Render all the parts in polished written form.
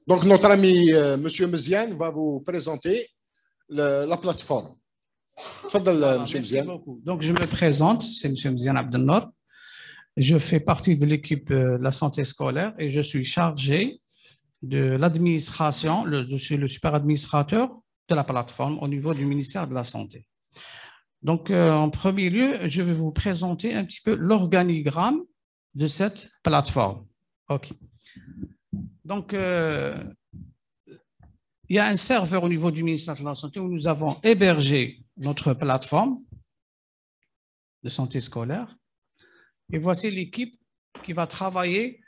Donc, notre ami Monsieur Meziane va vous présenter la plateforme. Voilà, merci beaucoup. Donc, je me présente, c'est Monsieur Meziane Abdelnour. Je fais partie de l'équipe de la santé scolaire et je suis chargé de l'administration, je suis le super administrateur de la plateforme au niveau du ministère de la Santé. Donc, en premier lieu, je vais vous présenter un petit peu l'organigramme de cette plateforme. OK. Donc, il y a un serveur au niveau du ministère de la Santé où nous avons hébergé notre plateforme de santé scolaire. Et voici l'équipe qui va travailler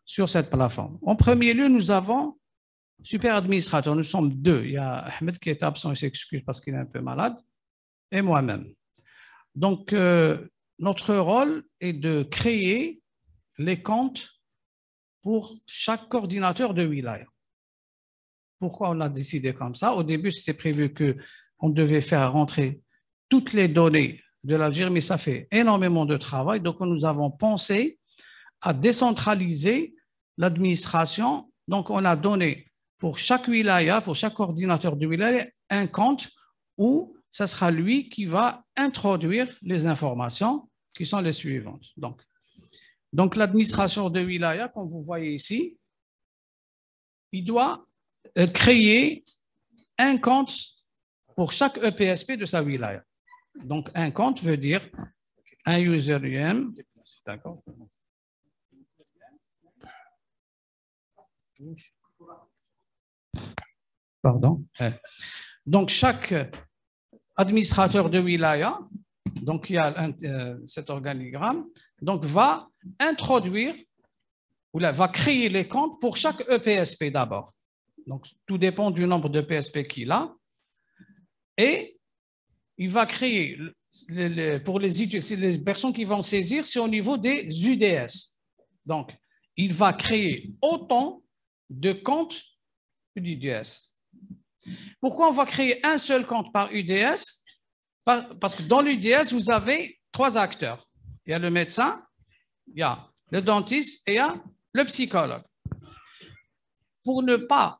sur cette plateforme. En premier lieu, nous avons super administrateur. Nous sommes deux. Il y a Ahmed qui est absent, il s'excuse parce qu'il est un peu malade, et moi-même. Donc, notre rôle est de créer les comptes pour chaque coordinateur de wilaya. Pourquoi on a décidé comme ça? Au début, c'était prévu qu'on devait faire rentrer toutes les données de l'Algérie, mais ça fait énormément de travail. Donc, nous avons pensé à décentraliser l'administration. Donc, on a donné pour chaque wilaya, pour chaque coordinateur de wilaya, un compte où ce sera lui qui va introduire les informations qui sont les suivantes. Donc l'administration de wilaya, comme vous voyez ici, il doit créer un compte pour chaque EPSP de sa wilaya. Donc, un compte veut dire un username. D'accord. Pardon. Donc, chaque administrateur de wilaya, donc il y a cet organigramme, donc va introduire ou va créer les comptes pour chaque EPSP d'abord. Donc, tout dépend du nombre de PSP qu'il a. Et il va créer, pour les personnes qui vont saisir, c'est au niveau des UDS. Donc, il va créer autant de comptes d'UDS. Pourquoi on va créer un seul compte par UDS? Parce que dans l'UDS, vous avez trois acteurs. Il y a le médecin, il y a le dentiste et il y a le psychologue. Pour ne pas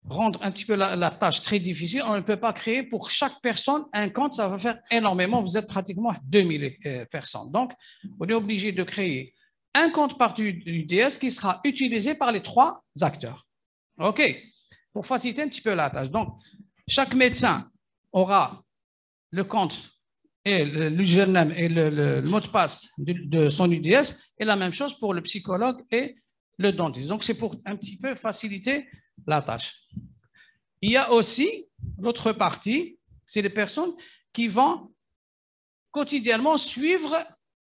rendre un petit peu la tâche très difficile, on ne peut pas créer pour chaque personne un compte, ça va faire énormément, vous êtes pratiquement 2000 personnes. Donc, on est obligé de créer un compte par UDS qui sera utilisé par les trois acteurs. OK? Pour faciliter un petit peu la tâche. Donc, chaque médecin aura le compte et l'username et le mot de passe de son UDS, et la même chose pour le psychologue et le dentiste. Donc, c'est pour un petit peu faciliter la tâche. Il y a aussi l'autre partie, c'est les personnes qui vont quotidiennement suivre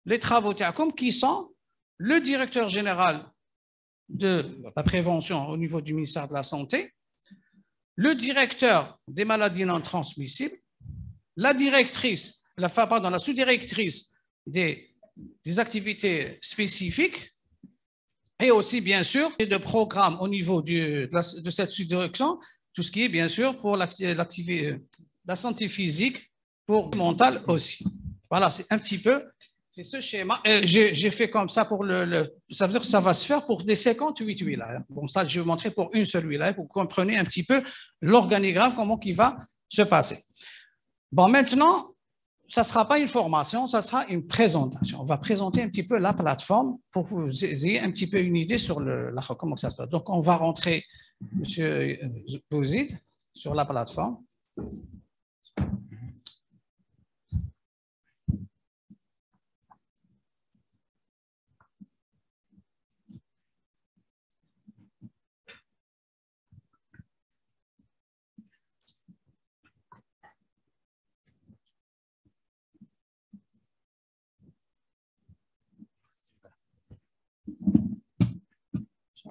les travaux TACOM, qui sont le directeur général de la prévention au niveau du ministère de la Santé, le directeur des maladies non transmissibles, la directrice, la sous-directrice des activités spécifiques, et aussi, bien sûr, de programmes au niveau de cette sous-direction, tout ce qui est, bien sûr, pour la santé physique, pour mentale aussi. Voilà, c'est un petit peu, c'est ce schéma. J'ai fait comme ça pour ça veut dire que ça va se faire pour des 58 wilayas. Bon, ça, je vais vous montrer pour une seule wilaya, pour que vous compreniez un petit peu l'organigramme, comment il va se passer. Bon, maintenant, ça ne sera pas une formation, ça sera une présentation. On va présenter un petit peu la plateforme pour que vous ayez un petit peu une idée sur comment ça se passe. Donc, on va rentrer, M. Bouzid, sur la plateforme.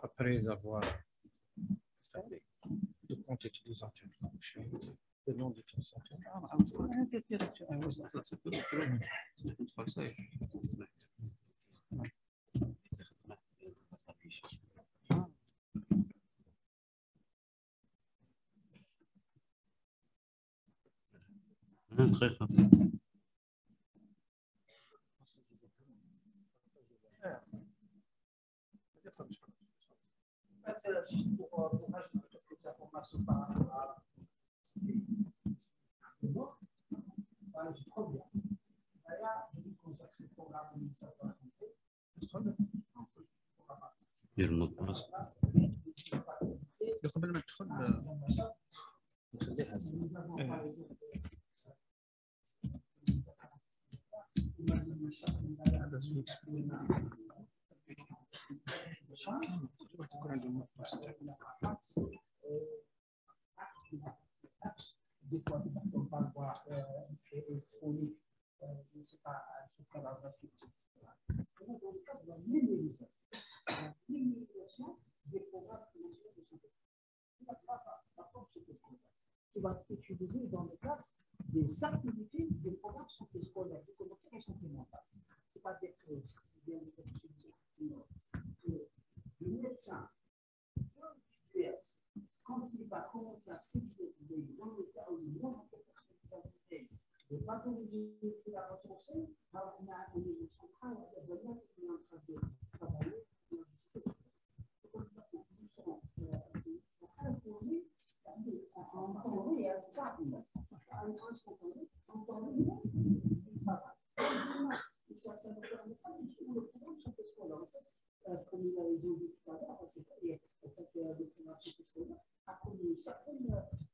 Après avoir le compte utilisateur, le nom d'utilisateur. Très fort. juste pour ajouter quelques informations par rapport à je trouve bien. D'ailleurs, je dis qu'on cherche le programme de ministère de la Santé. Il y a le mot de passe. قبل ما تدخل des fois, on parle voir électronique, je ne sais pas, sur quelle adresse, dans le cadre de la numérisation des programmes de santé. La force qui va être utilisée dans le cadre des activités des programmes de santé scolaire, de communauté et santé mentale. C'est-à-dire que le médecin, quand il va commencer à saisir dans le cas où il y a une personnalité de pathologie qui va ressourcer, alors on a un niveau central, on a des données qui sont en train de travailler. Nous serons informés, informés et ça ne permet pas du tout le programme de santé scolaire. Comme il a dit tout à l'heure, le programme de santé scolaire a connu certaines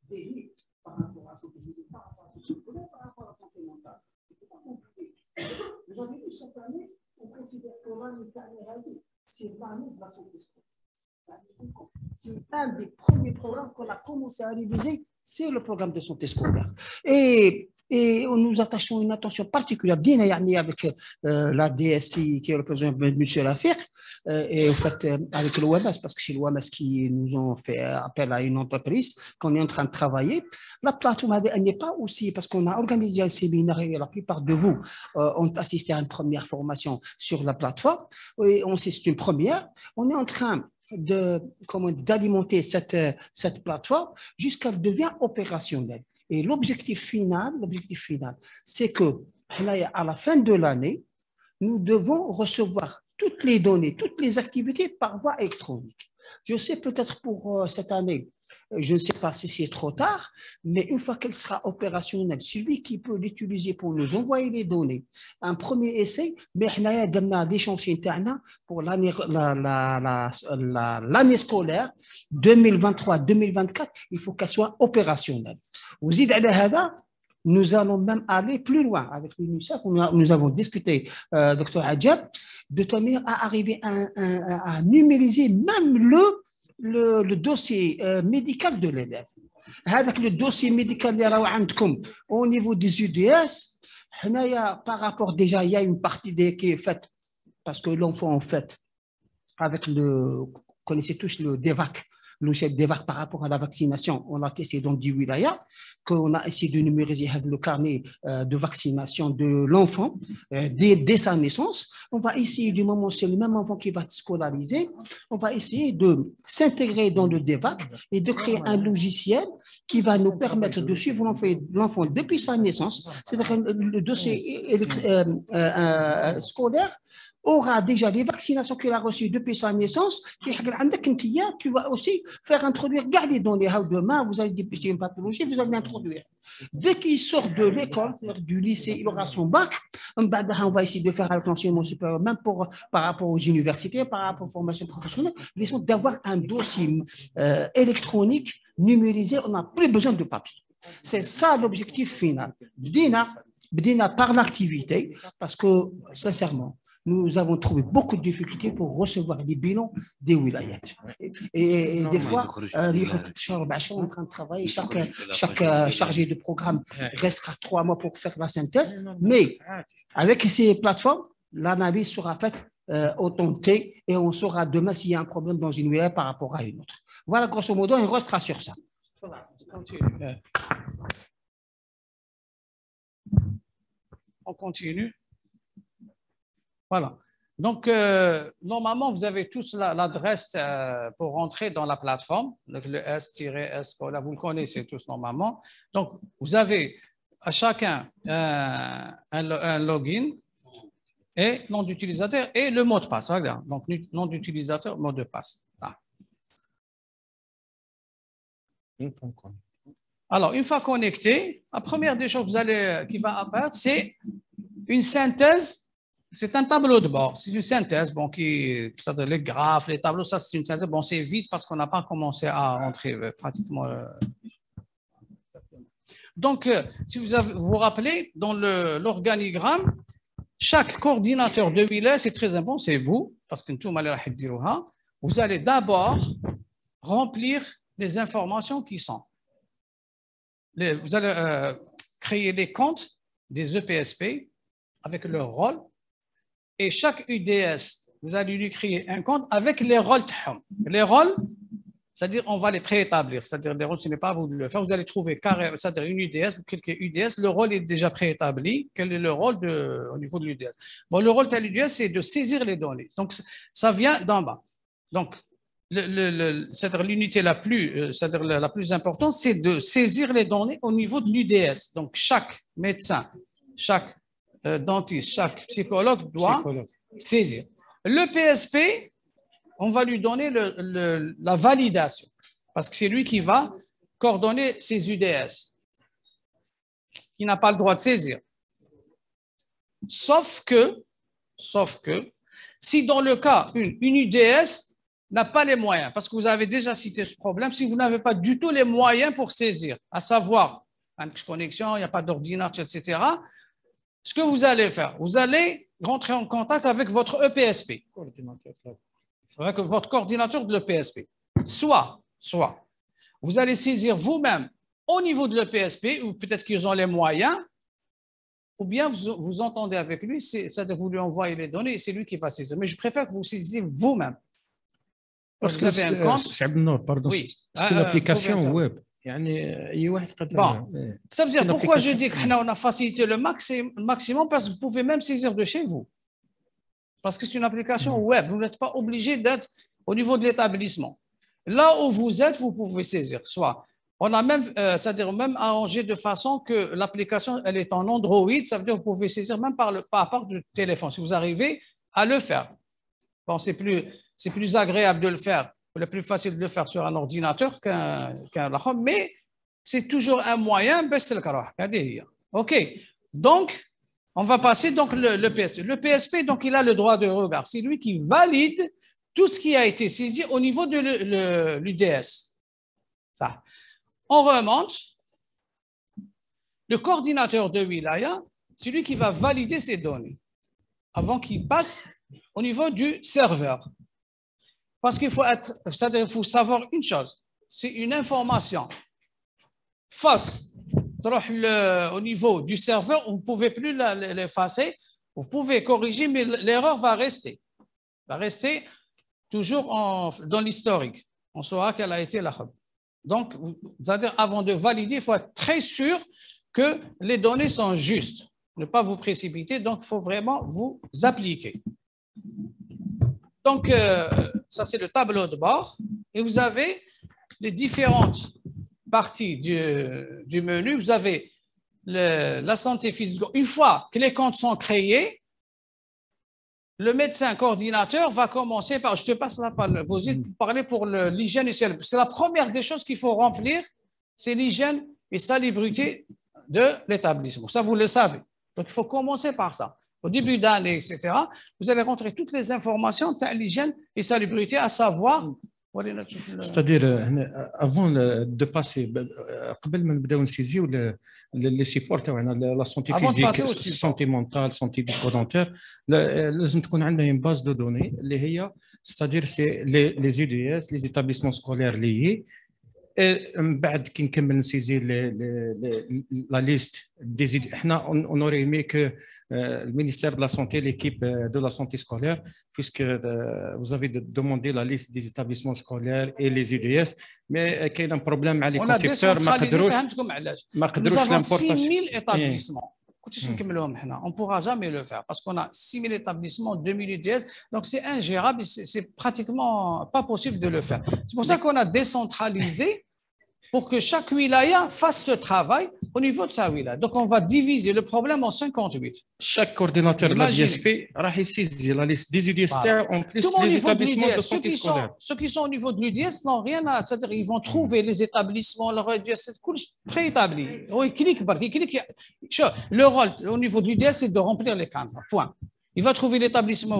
dérives par rapport à la santé physique, par rapport à la santé scolaire, par rapport à la santé mentale. C'est pas compliqué. Vous avez vu cette année, on considère que l'année dernière, c'est l'année de la santé scolaire. C'est un des premiers programmes qu'on a commencé à réviser, c'est le programme de santé scolaire. Et nous attachons une attention particulière bien avec la DSI qui est représentée M. Lafir et en fait avec l'OMS parce que c'est l'OMS qui nous ont fait appel à une entreprise qu'on est en train de travailler. La plateforme elle n'est pas aussi parce qu'on a organisé un séminaire et la plupart de vous ont assisté à une première formation sur la plateforme et c'est une première. On est en train d'alimenter cette plateforme jusqu'à qu'elle devienne opérationnelle. Et l'objectif final, c'est que à la fin de l'année, nous devons recevoir toutes les données, toutes les activités par voie électronique. Je sais peut-être pour cette année, je ne sais pas si c'est trop tard, mais une fois qu'elle sera opérationnelle, celui qui peut l'utiliser pour nous envoyer les données, un premier essai, mais on a des chantiers internes pour l'année scolaire 2023-2024, il faut qu'elle soit opérationnelle. Nous allons même aller plus loin avec l'UNICEF. Nous avons discuté, Dr Adjab, de manière à arriver à numériser même le dossier médical de l'élève. Avec le dossier médical au niveau des UDS, par rapport déjà, il y a une partie qui est faite parce que l'enfant en fait avec vous connaissez tous le DEVAC. Le chef DEVAC par rapport à la vaccination, on a testé dans 10 wilayas, qu'on a essayé de numériser le carnet de vaccination de l'enfant dès sa naissance. On va essayer, du moment où c'est le même enfant qui va être scolarisé, on va essayer de s'intégrer dans le DEVAC et de créer un logiciel qui va nous permettre de suivre l'enfant depuis sa naissance. C'est-à-dire que le dossier scolaire aura déjà les vaccinations qu'il a reçues depuis sa naissance. Tu vas aussi faire introduire, gardez dans les demain, vous allez dépister une pathologie, vous allez l'introduire. Dès qu'il sort de l'école, du lycée, il aura son bac. On va essayer de faire avec l'enseignement supérieur, même par rapport aux universités, par rapport aux formations professionnelles, d'avoir un dossier électronique numérisé. On n'a plus besoin de papier. C'est ça l'objectif final. Bdina par l'activité, parce que sincèrement, nous avons trouvé beaucoup de difficultés pour recevoir des bilans des wilayats. Et des fois, on est en train de travailler, chaque chargé de programme restera 3 mois pour faire la synthèse, mais avec ces plateformes, l'analyse sera faite authentiquée et on saura demain s'il y a un problème dans une wilaya par rapport à une autre. Voilà, grosso modo, on restera sur ça. On continue. Voilà. Donc, normalement, vous avez tous l'adresse pour rentrer dans la plateforme, le S-S, vous le connaissez tous normalement. Donc, vous avez à chacun un login et nom d'utilisateur et le mot de passe. Regarde. Donc, nom d'utilisateur, mot de passe. Alors, une fois connecté, la première des choses qui va apparaître, c'est une synthèse. C'est un tableau de bord. C'est une synthèse, bon, c'est-à-dire les graphes, les tableaux, ça c'est une synthèse. Bon, c'est vite parce qu'on n'a pas commencé à rentrer pratiquement. Donc, si vous vous rappelez, dans l'organigramme, chaque coordinateur de wilaya, c'est très important, c'est vous, parce que tout vous allez d'abord remplir les informations qui sont. Vous allez créer les comptes des EPSP avec leur rôle. Et chaque UDS, vous allez lui créer un compte avec les rôles. Les rôles, c'est-à-dire on va les préétablir. C'est-à-dire les rôles, ce n'est pas à vous de le faire. Vous allez trouver carré, c'est-à-dire une UDS, quelques UDS, le rôle est déjà préétabli. Quel est le rôle au niveau de l'UDS? Bon, le rôle de l'UDS, c'est de saisir les données. Donc, ça vient d'en bas. Donc, c'est-à-dire l'unité la plus importante, c'est de saisir les données au niveau de l'UDS. Donc, chaque médecin, chaque dentiste, chaque psychologue doit saisir. Le PSP, on va lui donner la validation parce que c'est lui qui va coordonner ses UDS. Il n'a pas le droit de saisir. Sauf que, si dans le cas, une UDS n'a pas les moyens, parce que vous avez déjà cité ce problème, si vous n'avez pas du tout les moyens pour saisir, à savoir, connexion, il n'y a pas d'ordinateur, etc., ce que vous allez faire, vous allez rentrer en contact avec votre EPSP, avec votre coordinateur de l'EPSP. Soit, vous allez saisir vous-même au niveau de l'EPSP, ou peut-être qu'ils ont les moyens, ou bien vous entendez avec lui, c'est-à-dire vous lui envoyez les données et c'est lui qui va saisir. Mais je préfère que vous saisiez vous-même. Parce que vous avez un compte. Oui. C'est une application web. Bon, ça veut dire pourquoi je dis qu'on a facilité le maximum parce que vous pouvez même saisir de chez vous. Parce que c'est une application web. Vous n'êtes pas obligé d'être au niveau de l'établissement. Là où vous êtes, vous pouvez saisir. Soit on a même, c'est-à-dire même arrangé de façon que l'application elle est en Android. Ça veut dire que vous pouvez saisir même par part du téléphone si vous arrivez à le faire. Bon, c'est plus agréable de le faire. C'est plus facile de le faire sur un ordinateur qu'un home, mais c'est toujours un moyen. OK. Donc, on va passer donc le PSP. Le PSP, donc, il a le droit de regard. C'est lui qui valide tout ce qui a été saisi au niveau de l'UDS. Ça. On remonte. Le coordinateur de wilaya, c'est lui qui va valider ces données avant qu'il passe au niveau du serveur. Parce qu'il faut savoir une chose, c'est une information fausse. Au niveau du serveur, vous ne pouvez plus l'effacer, vous pouvez corriger, mais l'erreur va rester. Va rester toujours dans l'historique. On saura qu'elle a été là. Donc, c'est-à-dire avant de valider, il faut être très sûr que les données sont justes. Ne pas vous précipiter, donc il faut vraiment vous appliquer. Donc, ça, c'est le tableau de bord. Et vous avez les différentes parties du menu. Vous avez la santé physique. Une fois que les comptes sont créés, le médecin coordinateur va commencer par, je te passe la parole, vous parlez pour l'hygiène et salubrité. C'est la première des choses qu'il faut remplir, c'est l'hygiène et salubrité de l'établissement. Ça, vous le savez. Donc, il faut commencer par ça. Au début d'année, etc., vous allez rentrer toutes les informations de l'hygiène et salubrité, à savoir. C'est-à-dire, avant de passer, قبل ما نبداو نسيزيو لي سيبور تاعنا لا سونتي فيزيك سونتي مونتال سونتي بيكودونتير لازم تكون عندنا une base de données اللي هي c'est-à-dire c'est les UDS les établissements scolaires liés. من بعد كي نكمل نسيزي لا ليست دي احنا on aurait aimé que le ministère de la Santé, l'équipe de la santé scolaire, puisque vous avez demandé la liste des établissements scolaires et les UDS, mais qu'il y a un problème avec les concepteurs, ما قدروش l'importation. 6000 établissements. On ne pourra jamais le faire parce qu'on a 6000 établissements, 2000 UDS, donc c'est ingérable, c'est pratiquement pas possible de le faire. C'est pour ça qu'on a décentralisé pour que chaque wilaya fasse ce travail au niveau de sa wilaya. Donc, on va diviser le problème en 58. Chaque coordinateur de la DSP va saisir la liste des UDS en plus des établissements de santé scolaire. Ceux qui sont au niveau de l'UDS n'ont rien à... C'est-à-dire qu'ils vont trouver les établissements, leur UDS, c'est préétabli. Le rôle au niveau de l'UDS, c'est de remplir les cadres. Point. Il va trouver l'établissement,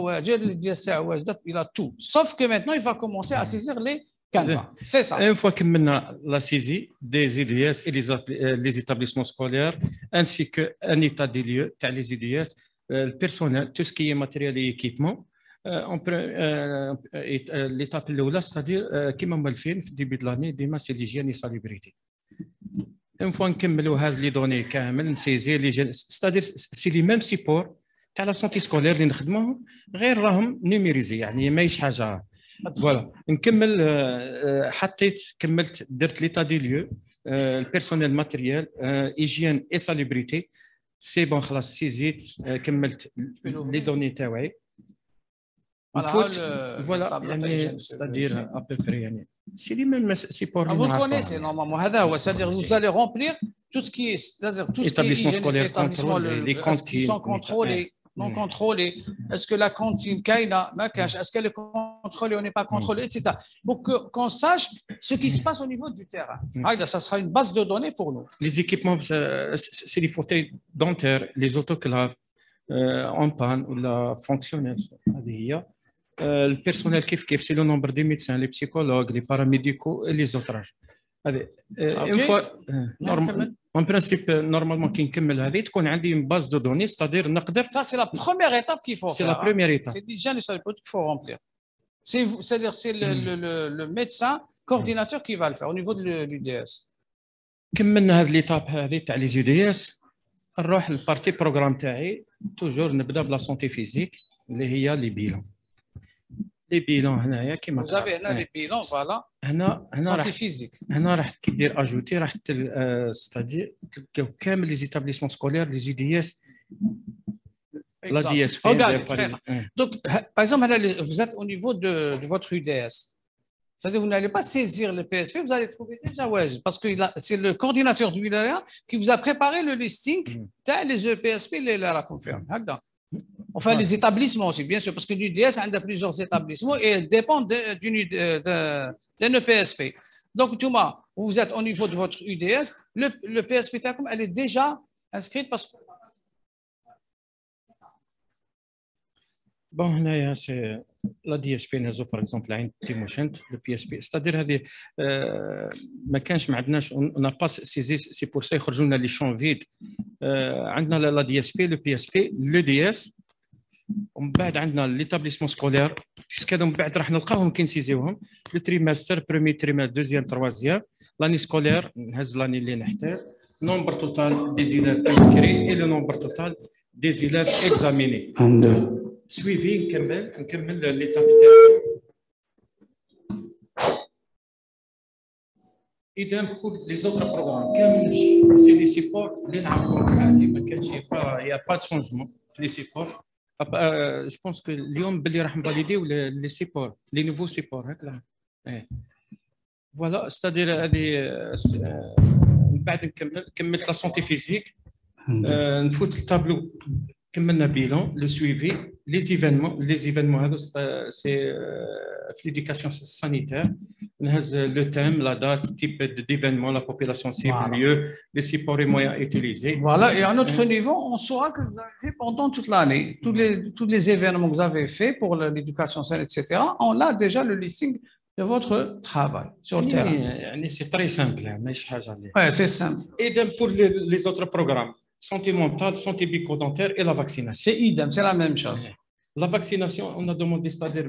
il a tout. Sauf que maintenant, il va commencer à saisir les cadres. C'est ça. Une fois que maintenant la saisie des UDS et les établissements scolaires, ainsi qu'un état des lieux, les UDS, le personnel, tout ce qui est matériel et équipement, l'étape là, c'est-à-dire, comme on le fait au début de l'année, c'est l'hygiène et la salubrité. Une fois que nous avons les données, c'est-à-dire c'est les mêmes supports تاع لا سونتي سكولير اللي نخدموهم غير راهم نيميريزي يعني ماهيش حاجه فوالا نكمل حطيت كملت درت ليتا دي ليو البيرسونيل ماتيريال هيجيين اي ساليبريتي سي بون خلاص سيزيت كملت لي دوني تاعي فوالا يعني c'est-à-dire à peu près يعني c'est les mêmes supports. Vous le connaissez normalement هذا هو c'est-à-dire vous allez remplir tout ce qui est c'est-à-dire tout ce qui est établissement scolaire contrôlé les cantines sont contrôlés non contrôlés. Est-ce que la cantine Kaina, Makash, est-ce qu'elle est contrôlée ou n'est pas contrôlée, etc. Pour qu'on sache ce qui se passe au niveau du terrain. Ça sera une base de données pour nous. Les équipements, c'est les fauteuils dentaires, les autoclaves en panne ou la fonctionnelle. Le personnel c'est le nombre de médecins, les psychologues, les paramédicaux et les autres. Une fois, en principe, normalement, qui qu'on a une base de données, c'est-à-dire, ça, c'est la première étape qu'il faut faire. C'est la première étape. C'est déjà les qu'il faut remplir. C'est-à-dire, c'est le médecin coordinateur qui va le faire au niveau de l'UDS. Comme هذه l'étape هذه تاع les UDS, نروح البارتي programme تاعي toujours نبدا بلا santé physique اللي هي les bilans. Les bilans هنايا كيما vous avez هنا les bilans voilà هنا santé physique هنا راح كي دير اجوتي راح ستادير تلقاو كامل les établissements scolaires les UDS la DSP. Donc par exemple vous êtes au niveau de votre UDS, c'est-à-dire vous n'allez pas saisir le PSP, vous allez trouver déjà parce que c'est le coordinateur du wilaya qui vous a préparé le listing les EPSP la confirme. Enfin, les établissements aussi, bien sûr, parce que l'UDS a plusieurs établissements et dépend d'un EPSP. Donc, Touma, vous êtes au niveau de votre UDS, le PSP, elle est déjà inscrite parce que... Bon, c'est la DSP, par exemple, le PSP. C'est-à-dire, on n'a pas saisi, c'est pour ça qu'on a les champs vides. On a la DSP, le PSP, l'EDS. ومن بعد عندنا ليتابليسمون سكولير باسكو هذا من بعد راح نلقاوهم كنسيزيوهم لو تريمستر بروميي تريمستر دوزيام تروازيام لاني سكولير نهز لاني اللي نحتاج نومبر توتال دي زيلاف انسكري اي لو نومبر توتال دي زيلاف اكزاميني سويفي نكمل ليتاب تاعي اذا بور لي زوتر بروغرام كامل سي لي سيبور اللي نعرفوهم عادي ما كانش يا با دو شونجمون في لي سيبور. Je pense que اليوم باللي راح نفاليديو لي سيبور لي نوفو سيبور هكذا فوالا ستادير هذه من بعد كملت لا سونتي فيزيك نفوت التابلو كملنا بيلون لو سويفي لي ايفينمون هذو سي في ليديكاسيون سانيتير نهز لو تيم لا دات تيب ديفينمون لا بوبولاسيون cible lieu les supports et moyens utilisés. Voilà, et à notre niveau, on saura que vous avez fait pendant toute l'année tous les événements que vous avez fait pour l'éducation saine, etc. On a déjà le listing de votre travail sur le terrain. C'est très simple, ماشي حاجه اللي Ouais, c'est simple. Et pour les autres programmes santé mentale, santé bucco-dentaire et la vaccination. C'est idem, c'est la même chose. La vaccination, on a demandé, c'est-à-dire,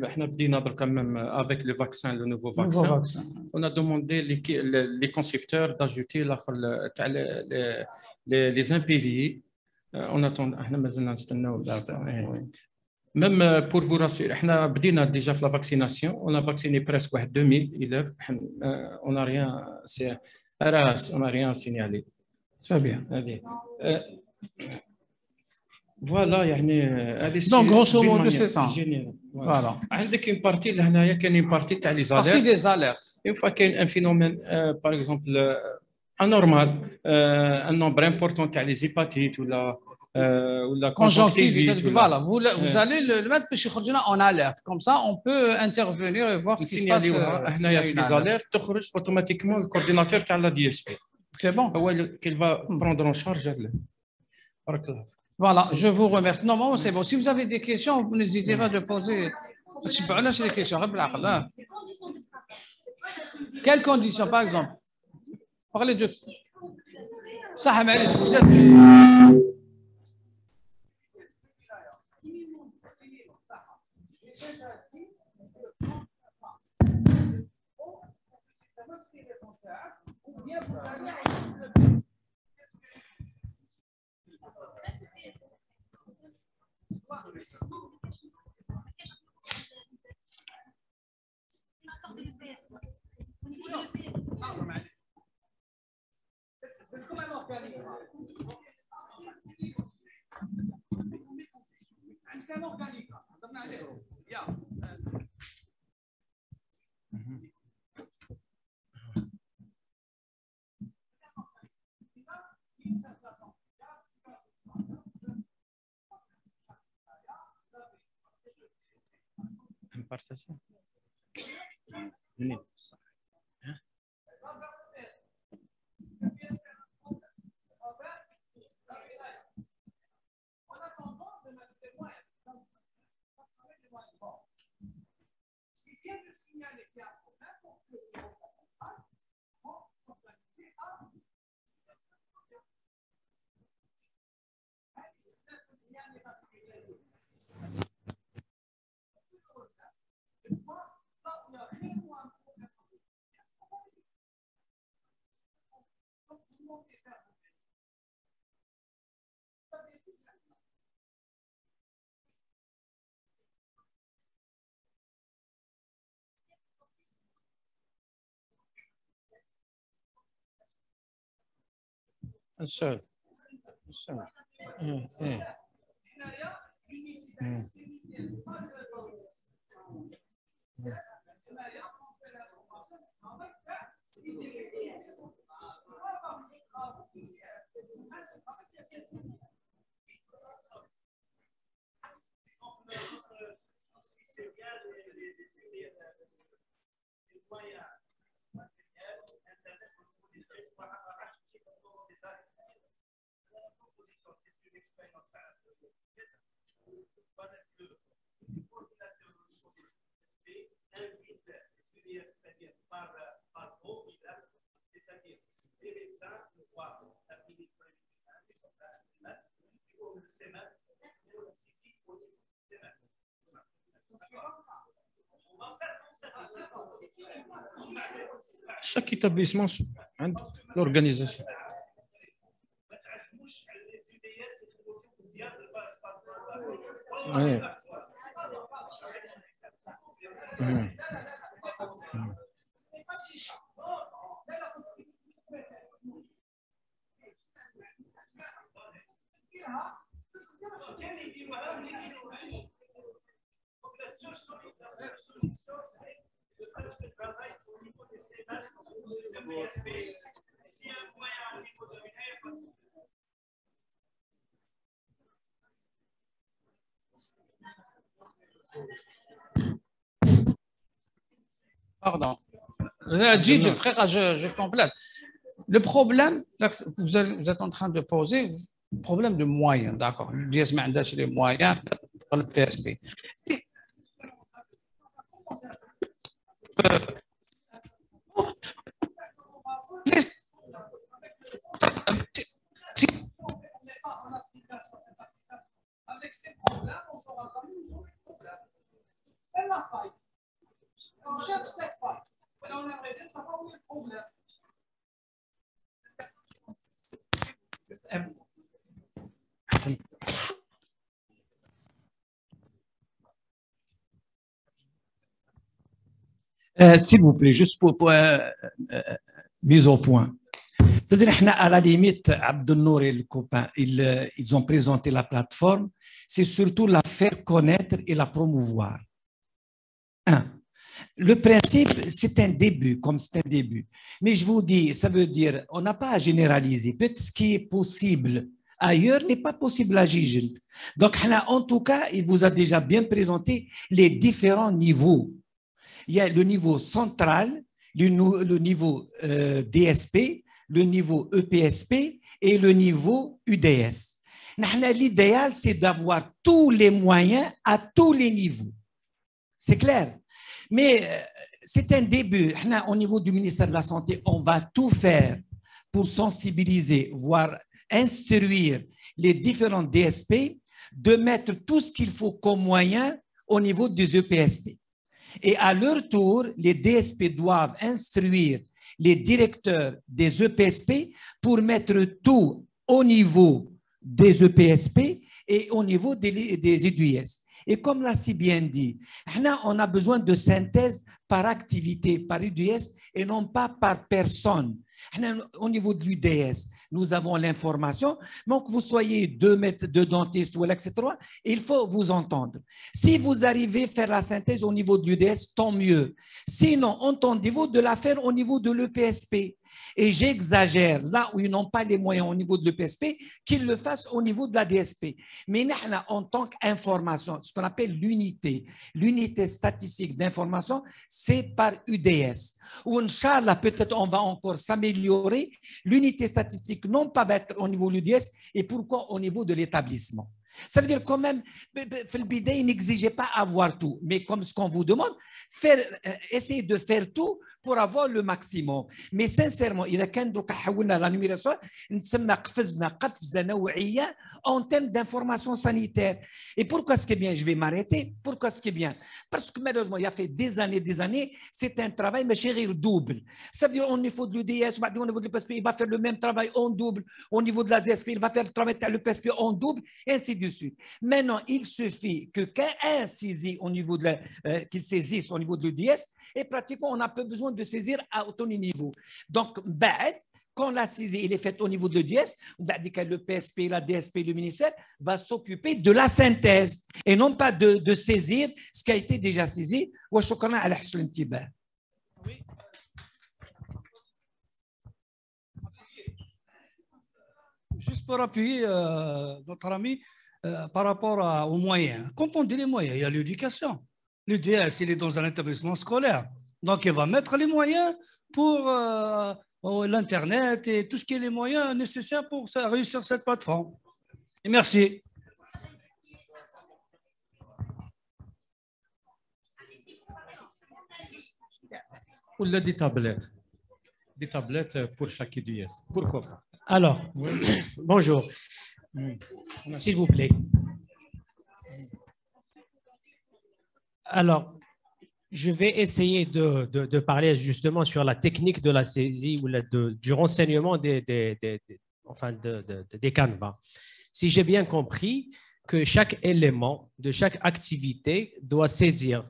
quand même avec le vaccin, le nouveau vaccin, on a demandé les concepteurs d'ajouter les impévis. On attend, même pour vous rassurer, on a déjà fait la vaccination, on a vacciné presque 2000 élèves, on n'a rien, on n'a rien signalé. C'est bien. Voilà, donc grosso modo c'est ça. Voilà. عندك une partie لهنايا كاين une partie تاع les alertes. Partie des alertes. Une fois qu'il y a un phénomène, par exemple, anormal, un nombre important تاع les hépatites ou la conjonctivite. Voilà, vous allez le mettre باش يخرج لنا en alerte. Comme ça, on peut intervenir et voir ce qui se passe. هنايا في les alertes تخرج automatiquement le coordinateur تاع la DSP. C'est bon. هو qu'il va prendre en charge هذا. بارك الله. Voilà, je vous remercie. Normalement, c'est bon. Si vous avez des questions, n'hésitez pas de poser. Les questions. Quelles conditions, par exemple? Parlez de ça. Vous êtes... السؤال Chaque établissement a l'organisation. Oui. Pardon. Je complète. Le problème, vous êtes en train de poser, problème de moyens, d'accord. Les moyens pour le PSP. Avec ces problèmes, on saura jamais où sont les problèmes. Et la faille. On cherche cette faille. On aimerait bien savoir où est le problème. S'il vous plaît, juste pour mise au point. C'est-à-dire, à la limite, Abdelnour et le copain, ils ont présenté la plateforme. C'est surtout la faire connaître et la promouvoir. Le principe, c'est un début, comme c'est un début. Mais je vous dis, ça veut dire, on n'a pas à généraliser. Peut-être ce qui est possible ailleurs n'est pas possible à Gijel. Donc, en tout cas, il vous a déjà bien présenté les différents niveaux. Il y a le niveau central, le niveau DSP, le niveau EPSP et le niveau UDS. L'idéal, c'est d'avoir tous les moyens à tous les niveaux. C'est clair. Mais c'est un début. Au niveau du ministère de la Santé, on va tout faire pour sensibiliser, voire instruire les différents DSP de mettre tout ce qu'il faut comme moyen au niveau des EPSP. Et à leur tour, les DSP doivent instruire les directeurs des EPSP pour mettre tout au niveau des EPSP et au niveau des EDUS. Et comme l'a si bien dit, on a besoin de synthèse par activité, par UDS et non pas par personne. Au niveau de l'UDS, nous avons l'information, donc que vous soyez deux dentistes ou etc., il faut vous entendre. Si vous arrivez à faire la synthèse au niveau de l'UDS, tant mieux. Sinon, entendez-vous de la faire au niveau de l'EPSP. Et j'exagère, là où ils n'ont pas les moyens au niveau de l'EPSP, qu'ils le fassent au niveau de la DSP. Mais nous, en tant qu'information, ce qu'on appelle l'unité statistique d'information, c'est par UDS. Ou Inch'Allah, peut-être on va encore s'améliorer. L'unité statistique, non pas être au niveau de l'UDS, et pourquoi au niveau de l'établissement. Ça veut dire quand même, il n'exigeait pas avoir tout, mais comme ce qu'on vous demande, essayer de faire tout pour avoir le maximum. Mais sincèrement, il y a qu'un la numération, en termes d'information sanitaire. Et pourquoi ce qui est bien, je vais m'arrêter. Pourquoi ce qui est bien? Parce que malheureusement, il y a fait des années, c'est un travail, mais chérir double. Ça veut dire au niveau de l'UDS, au niveau de l'EPSP, il va faire le même travail en double. Au niveau de la DSP, il va faire le travail de l'EPSP en double, et ainsi de suite. Maintenant, il suffit que qu'un saisit au niveau de qu'il saisisse au niveau de l'UDS, et pratiquement, on n'a pas besoin de saisir à tous les niveaux. Donc, quand la saisie est faite au niveau de l'EDS, le PSP, la DSP, le ministère va s'occuper de la synthèse et non pas de saisir ce qui a été déjà saisi. Juste pour appuyer notre ami par rapport aux moyens. Quand on dit les moyens, il y a l'éducation. L'UDS, il est dans un établissement scolaire. Donc, il va mettre les moyens pour l'Internet et tout ce qui est les moyens nécessaires pour réussir cette plateforme. Et merci. Ou des tablettes. Des tablettes pour chaque UDS. Pourquoi pas? Alors, bonjour. S'il vous plaît. Alors, je vais essayer de parler justement sur la technique de la saisie ou du renseignement des canevas. Si j'ai bien compris que chaque élément de chaque activité doit saisir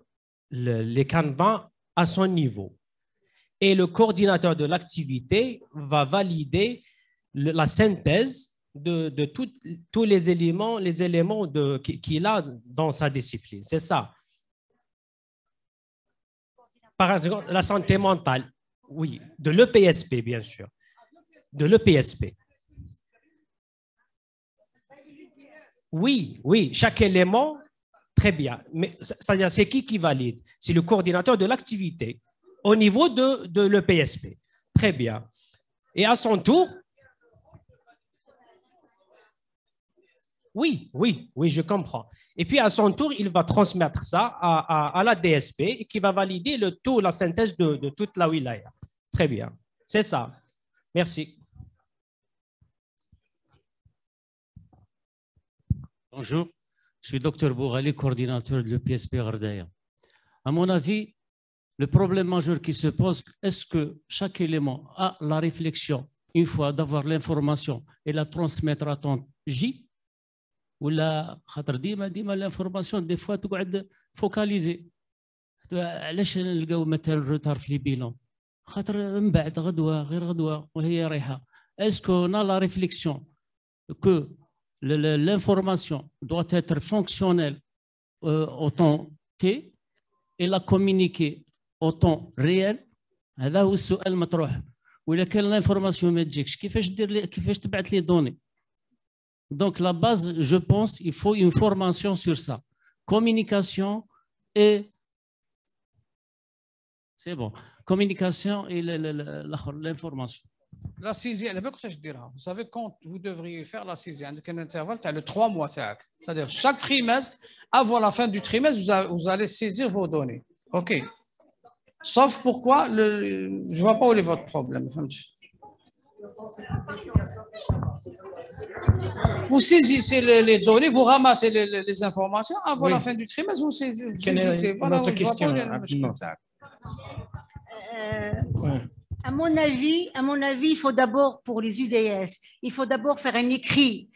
les canevas à son niveau. Et le coordinateur de l'activité va valider la synthèse de tous les éléments qu'il a dans sa discipline. C'est ça. Par exemple, la santé mentale, oui, de l'EPSP, bien sûr, de l'EPSP. Oui, chaque élément, très bien. Mais c'est-à-dire, c'est qui valide? C'est le coordinateur de l'activité au niveau de l'EPSP. Très bien. Et à son tour, oui, je comprends. Et puis, à son tour, il va transmettre ça à la DSP qui va valider la synthèse de toute la wilaya. Très bien. C'est ça. Merci. Bonjour, je suis Dr Bourali, coordinateur de l'EPSP Ghardaya. À mon avis, le problème majeur qui se pose, est-ce que chaque élément a la réflexion, une fois d'avoir l'information et la transmettre à ton J, ou la خاطر ديما l'information des fois تقعد فوكاليزي علاش نلقاو مثلا روتار في لي بيلون خاطر من بعد غدوه غير غدوه وهي رايحه est-ce qu'on a la réflexion que l'information doit être fonctionnelle au temps T et la communiquer au temps réel. هذا هو السؤال المطروح. وإذا كان l'information ما تجيكش كيفاش تبعث لي دوني. Donc la base, je pense, il faut une formation sur ça. Communication et c'est bon. Communication et l'information. La sixième, vous savez quand vous devriez faire la sixième, un intervalle, tu as le 3 mois. C'est-à-dire chaque trimestre, avant la fin du trimestre, vous allez saisir vos données. OK. Sauf pourquoi, je ne vois pas où est votre problème. Vous saisissez les données, vous ramassez les informations, avant la fin du trimestre, vous saisissez. Voilà, notre question. À mon avis, il faut d'abord, pour les UDS, il faut d'abord faire un écrit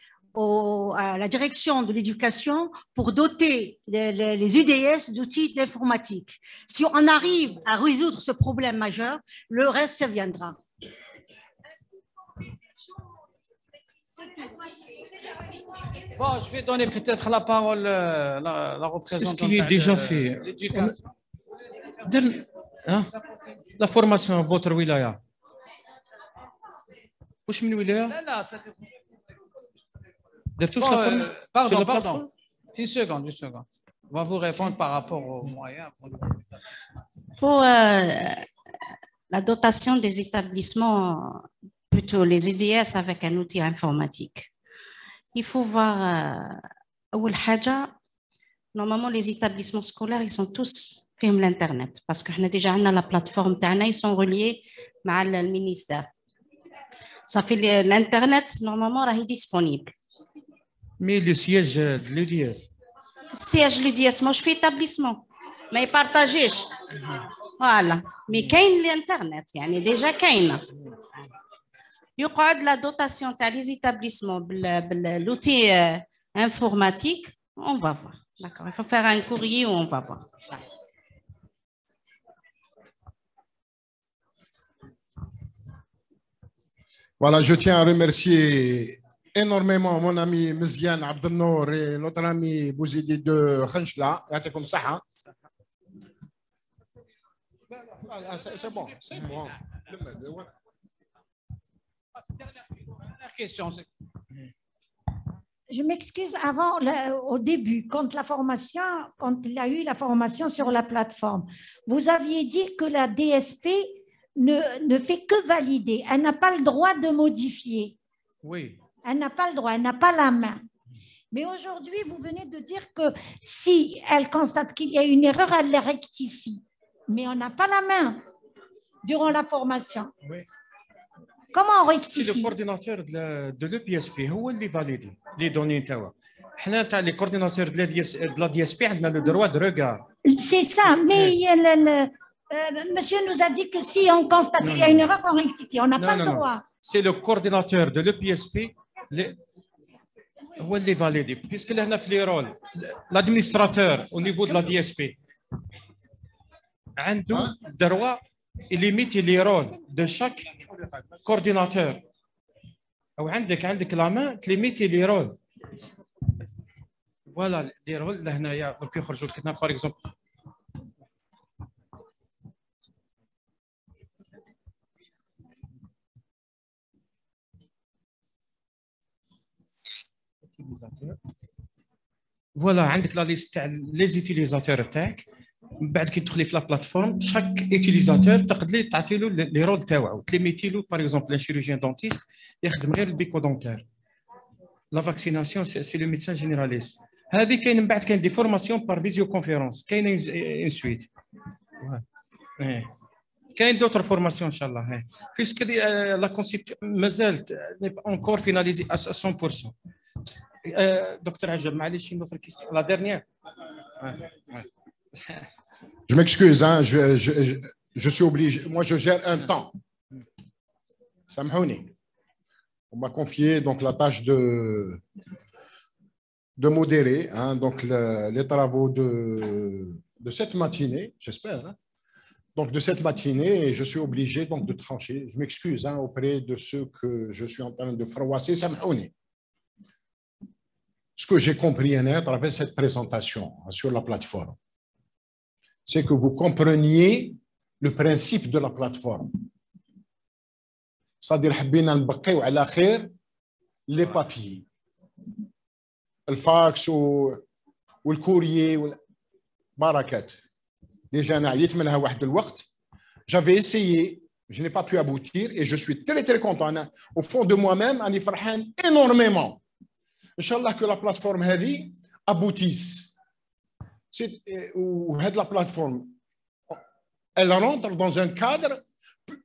à la direction de l'éducation pour doter les UDS d'outils d'informatique. Si on arrive à résoudre ce problème majeur, le reste, ça viendra. Bon, je vais donner peut-être la parole à la représentante. C'est ce qui est déjà fait. La formation à votre wilaya. واش من ولايه؟ لا درتوش la formation. Pardon. Une seconde. On va vous répondre par rapport aux moyens. Pour la dotation des établissements, plutôt les EDS avec un outil informatique, il faut voir normalement les établissements scolaires, ils sont tous فيهم l'internet parce qu'on a déjà la plateforme تاعنا, ils sont reliés مع le ministère. Ça fait l'internet normalement est disponible. Mais le siège de l'UDS. Siège de l'UDS, moi je fais établissement, mais partagez. Voilà. Mais كاين l'internet, يعني déjà كاين. يقعد la dotation تاع les établissements l'outil informatique, on va voir. D'accord, il faut faire un courrier où on va voir ça. Voilà, je tiens à remercier énormément mon ami Mzian Abdelnour et notre ami Bouzidi de Khanchla. C'est bon. Dernière question. Je m'excuse, avant, au début, quand il y a eu la formation sur la plateforme, vous aviez dit que la DSP ne fait que valider. Elle n'a pas le droit de modifier. Oui. Elle n'a pas le droit, elle n'a pas la main. Mais aujourd'hui, vous venez de dire que si elle constate qu'il y a une erreur, elle la rectifie. Mais on n'a pas la main durant la formation. Oui. Comment on rectifie? C'est le coordinateur de l'EPSP هو اللي valide les données نتاعو. حنا تاع les coordinateurs de la DSP عندنا le droit de regard. C'est ça, mais monsieur nous a dit que si on constate qu'il y a une erreur, on rectifie. On n'a pas le droit. C'est le coordinateur de l'EPSP هو اللي valide. Puisque là, في les rôles, l'administrateur au niveau de la DSP عنده droit de limiter les rôles de chaque coordinateur. ou عندك la main limiter les rôles. Voilà les rôles لهنايا donc يخرجوا لنا par exemple. Voilà عندك la liste تاع les utilisateurs تاعك. من بعد كي تدخلي في لا بلاتفورم شاك utilisateur تقدري تعطي له لي رول تاعو تليميتي له باغ اكزومبل ان شيروجيان دونتيست يخدم غير البيكو دونتير لا فاكسيناسيون سي لو ميدسان جينيراليست هذه كاين من بعد كاين دي فورماسيون بار فيزيو كونفيرونس كاين ان سويت كاين دوتر فورماسيون ان شاء الله بيسك لا كونسيبت مازالت انكور فيناليزي 100%. دكتور عجب معليش une autre question la dernière. Je m'excuse, hein, je suis obligé. Moi, je gère un temps. Samhouni. On m'a confié donc la tâche de modérer donc les travaux de cette matinée, j'espère. Hein. Donc, de cette matinée, je suis obligé donc de trancher. Je m'excuse auprès de ceux que je suis en train de froisser. Ce que j'ai compris à travers cette présentation sur la plateforme, c'est que vous compreniez le principe de la plateforme. C'est-à-dire, حبينا نبقيو على خير les papiers, le fax والcourrier barakat. Déjà, j'avais essayé, je n'ai pas pu aboutir et je suis très très content. Au fond de moi-même, on y énormément. Inch'Allah que la plateforme aboutisse. La plateforme, elle rentre dans un cadre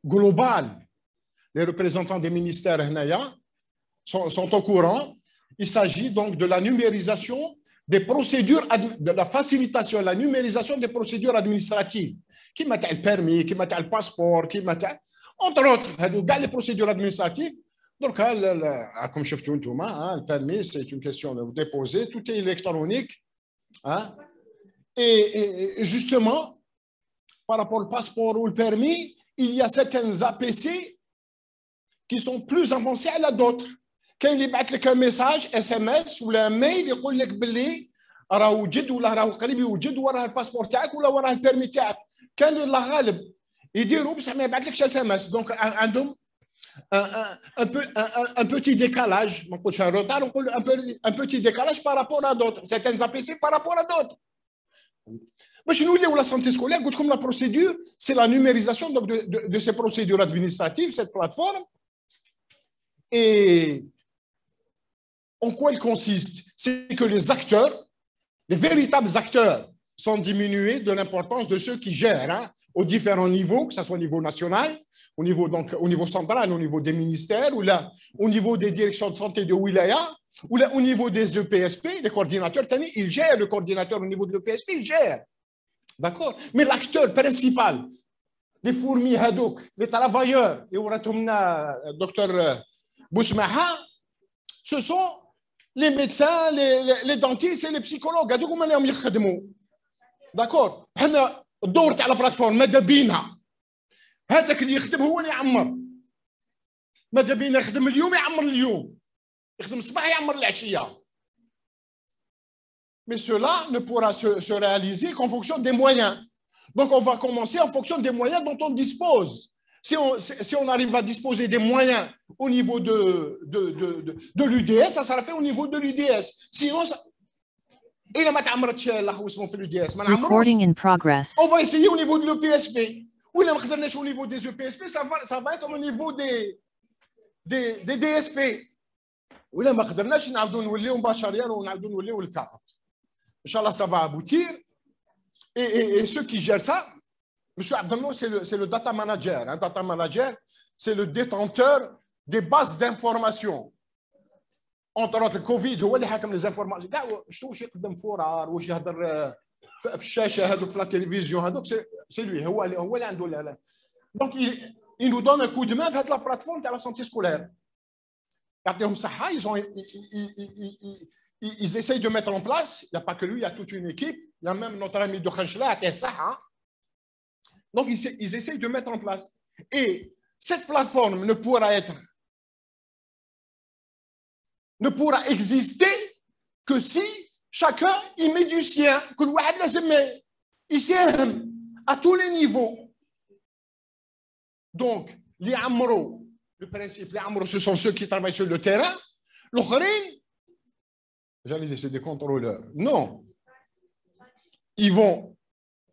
global. Les représentants des ministères sont au courant. Il s'agit donc de la numérisation des procédures, de la facilitation, la numérisation des procédures administratives, qui mettent le permis, qui mettent le passeport, qui mettent, entre autres, les procédures administratives. Donc, comme je vous dis, le permis, c'est une question de vous déposer, tout est électronique. Et justement, par rapport au passeport ou le permis, il y a certaines APC qui sont plus avancées à d'autres. Quand il يبعث لك un message SMS ولا ميل يقول لك باللي راه وجد ولا راه قريب يوجد وراه الباسبور تاعك ولا وراه البيرمي تاعك كان الله غالب يديروا بصح ما يبعثلكش SMS دونك عندهم un petit décalage ما نقولش un retard نقول un petit décalage par rapport à d'autres certaines APC par rapport à d'autres باش نوليو la santé scolaire قلت لكم la procédure c'est la numérisation donc de ces procédures administratives cette plateforme et en quoi il consiste? C'est que les acteurs, les véritables acteurs, sont diminués de l'importance de ceux qui gèrent aux différents niveaux, que ce soit au niveau national, au niveau central, au niveau des ministères, ou là, au niveau des directions de santé de Wilaya, ou là, au niveau des EPSP, les coordinateurs, ils gèrent, le coordinateur au niveau de l'EPSP, il gère. D'accord? Mais l'acteur principal, les fourmis hadouk, les travailleurs, les docteur Bousmaha, ce sont les médecins, les dentistes et les psychologues. D'accord. حنا الدور تاع البلاتفورم ماذا بينا هذاك اللي يخدم هو اللي يعمر ماذا بينا يخدم اليوم يعمر اليوم يخدم الصباح يعمر العشيه. Mais cela ne pourra se réaliser qu'en fonction des moyens. Donc on va commencer en fonction des moyens dont on dispose. Si on arrive à disposer des moyens au niveau de l'UDS, ça sera fait au niveau de l'UDS. Sinon, Recording in progress. On va essayer au niveau de l'EPSP. Ou au niveau des EPSP, ça va être au niveau des DSP. Ou là, Inch'Allah, ça va aboutir. Et ceux qui gèrent ça, M. Abdelno, c'est le data manager. Un data manager, c'est le détenteur des bases d'informations. Entre autres, le Covid, هو اللي حاكم les informations. شفتوا واش يقدم فورار واش يهضر في الشاشه هذوك في لا تلفزيون هذوك سي لوي هو اللي عنده. Donc il nous donne un coup de main vers la plateforme de la santé scolaire. يعطيهم صحه, ils essayent de mettre en place, il n'y a pas que lui, il y a toute une équipe, il y a même notre ami de Khanchla, donc ils essayent de mettre en place. Et cette plateforme ne pourra exister que si chacun y met du sien, que le واحد لازم يساهم à tous les niveaux. Donc, les amro, le principe, les amro, ce sont ceux qui travaillent sur le terrain. L'aukhrin, j'allais laisser des contrôleurs. Non. Ils vont,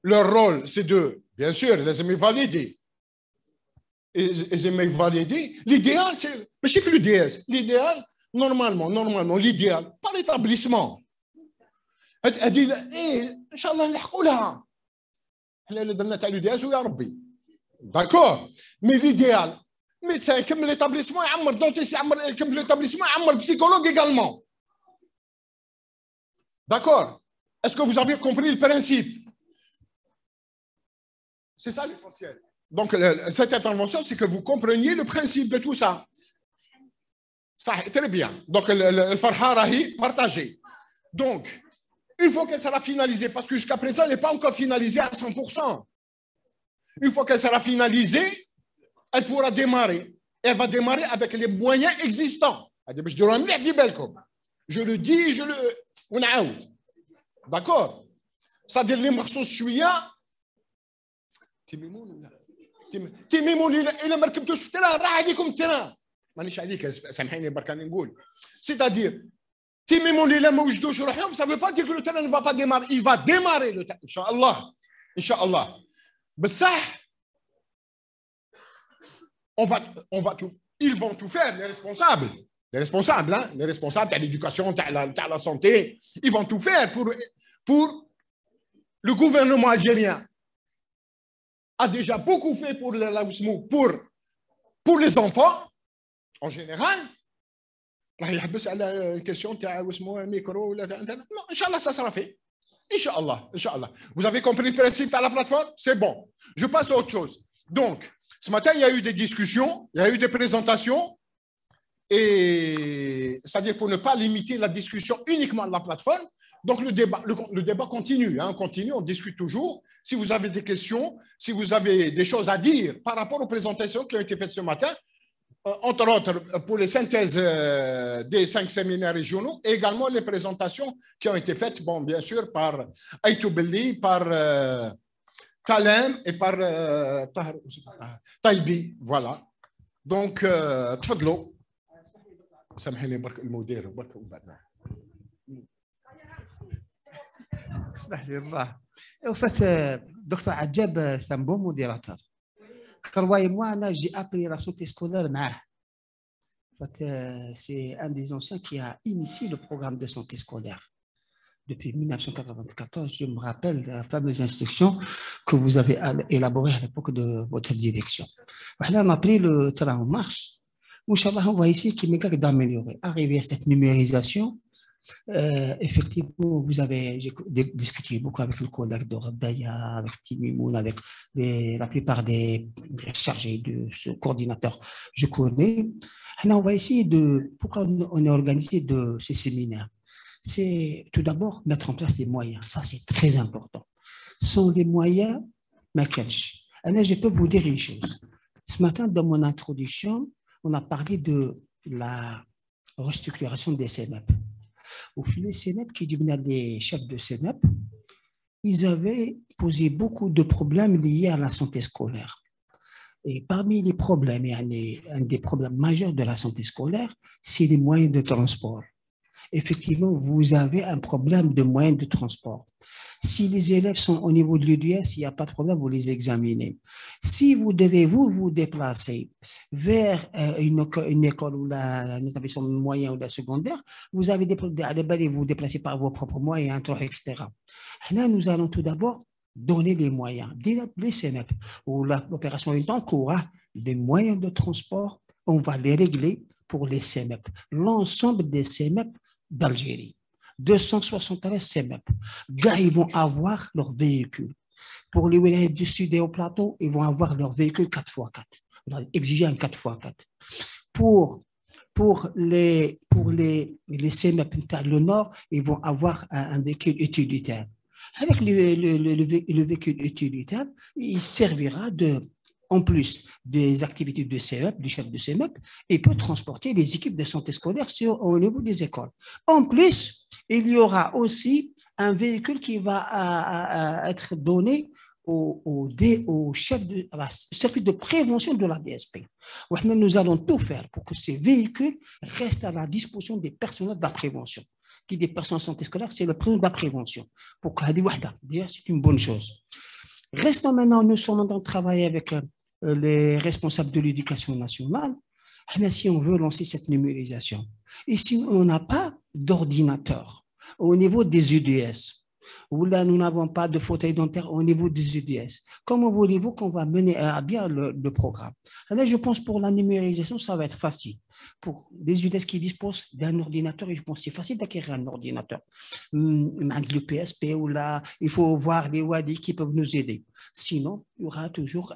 leur rôle, c'est de, bien sûr, les aimer valider. Et les aimer valider. L'idéal, c'est, mais c'est que l'UDS, l'idéal, normalement, l'idéal, pas l'établissement. Elle dit, Inch'Allah, نحقولها. احنا اللي درنا تاع l'UDS ويا ربي. D'accord. Mais l'idéal, médecin, comme l'établissement, يعمر dentiste, comme l'établissement, يعمر psychologue également. D'accord. Est-ce que vous avez compris le principe? C'est ça l'essentiel. Donc, cette intervention, c'est que vous compreniez le principe de tout ça. Ça, très bien. Donc, le farha rahi partagé. Donc, une fois qu'elle sera finalisée, parce que jusqu'à présent, elle n'est pas encore finalisée à 100%. Une fois qu'elle sera finalisée, elle pourra démarrer. Elle va démarrer avec les moyens existants. Je le dis, je le... D'accord. C'est-à-dire les morceaux شوية تيميمون إلا ما ركبتوش في التران راح عليكم التران. مانيش عليك سامحيني برك راني نقول. C'est-à-dire تيميمون إلا ما وجدوش روحهم ça veut pas dire que le terrain ne va pas démarrer. Il va démarrer le terrain. Inch'Allah. Inch'Allah. بصح on va tout, ils vont tout faire, les responsables. Les responsables, hein, les responsables de l'éducation, de la santé, ils vont tout faire pour le gouvernement algérien. A déjà beaucoup fait pour l'Aousmou, pour les enfants, en général. Il y a une question de micro. Non, Inch'Allah, ça sera fait. Inch'Allah, Inch'Allah. Vous avez compris le principe de la plateforme? C'est bon. Je passe à autre chose. Donc, ce matin, il y a eu des discussions, il y a eu des présentations. Et c'est-à-dire pour ne pas limiter la discussion uniquement à la plateforme. Donc le débat continue, hein, continue, on discute toujours. Si vous avez des questions, si vous avez des choses à dire par rapport aux présentations qui ont été faites ce matin, entre autres pour les synthèses des 5 séminaires régionaux, et également les présentations qui ont été faites, bon, bien sûr, par Aïtou Belli, par Talem et par Taïbi, voilà. Donc, tfadlou. سامحيني برك المدير برك وبعدنا اسمح لي الله وفات دكتور عجاب c'est un bon modérateur. Croyez-moi, là j'ai appris la santé scolaire معاه. C'est un des anciens qui a initié le programme de santé scolaire. Depuis 1994, je me rappelle la fameuse instruction que vous avez élaborée à l'époque de votre direction. Voilà, on a pris le terrain en marche. Inch'Allah, on va essayer d'améliorer. Arriver à cette numérisation, effectivement, vous avez discuté beaucoup avec le collègue de Rabdaya, avec Timimoun, avec la plupart des chargés de ce coordinateur. Je connais. Alors, on va essayer de... Pourquoi on est organisé de ces séminaires? C'est tout d'abord mettre en place des moyens. Ça, c'est très important. Sans les moyens, je peux vous dire une chose. Ce matin, dans mon introduction, on a parlé de la restructuration des CNEP. Au fil des CNEP, qui devenaient des chefs de CNEP, ils avaient posé beaucoup de problèmes liés à la santé scolaire. Et parmi les problèmes, un des problèmes majeurs de la santé scolaire, c'est les moyens de transport. Effectivement, vous avez un problème de moyens de transport. Si les élèves sont au niveau de l'UDS, il n'y a pas de problème, vous les examinez. Si vous devez vous déplacer vers une école ou un établissement moyen ou secondaire, vous avez des problèmes, vous déplacez par vos propres moyens, etc. Là, nous allons tout d'abord donner les moyens. Les CNEP, où l'opération est en cours, des moyens de transport, on va les régler pour les CNEP. L'ensemble des CNEP d'Algérie. 273 CNEP. Ils vont avoir leur véhicule. Pour les wilayas du sud et au plateau, ils vont avoir leur véhicule 4x4. On va exiger un 4x4. Pour les CNEP le nord, ils vont avoir un véhicule utilitaire. Avec le véhicule utilitaire, il servira en plus des activités de CNEP, du chef de CNEP, il peut transporter les équipes de santé scolaire au niveau des écoles. En plus, il y aura aussi un véhicule qui va être donné au chef de service de prévention de la DSP. Nous allons tout faire pour que ces véhicules restent à la disposition des personnels de la prévention. Qui des personnes en santé scolaire, c'est le président de la prévention. Pour que c'est une bonne chose. Restons maintenant, nous sommes en train de travailler avec les responsables de l'éducation nationale, si on veut lancer cette numérisation. Et si on n'a pas d'ordinateur au niveau des UDS, où là nous n'avons pas de fauteuil dentaire au niveau des UDS, comment voulez-vous qu'on va mener à bien le programme? Alors, je pense pour la numérisation, ça va être facile. pour des UDS qui disposent d'un ordinateur, et je pense que c'est facile d'acquérir un ordinateur. Avec le PSP ou là, il faut voir les WADI qui peuvent nous aider. Sinon, il y aura toujours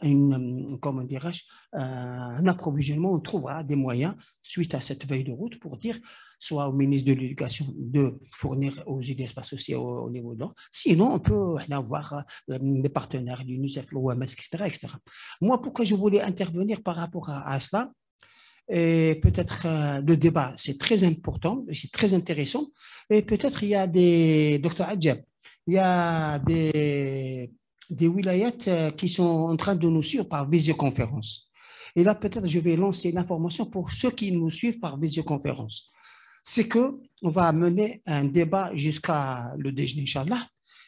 comment dirais-je, un approvisionnement, on trouvera des moyens suite à cette veille de route pour dire soit au ministre de l'Éducation de fournir aux UDS associés au niveau de l'ordre. Sinon, on peut avoir des partenaires du l'UNICEF, l'OMS, etc. Moi, pourquoi je voulais intervenir par rapport à cela? Et peut-être le débat, c'est très important, c'est très intéressant. Et peut-être il y a des, Dr Adjab, il y a des wilayats qui sont en train de nous suivre par visioconférence. Et là, peut-être je vais lancer l'information pour ceux qui nous suivent par visioconférence. C'est qu'on va mener un débat jusqu'à le déjeuner, Inch'Allah,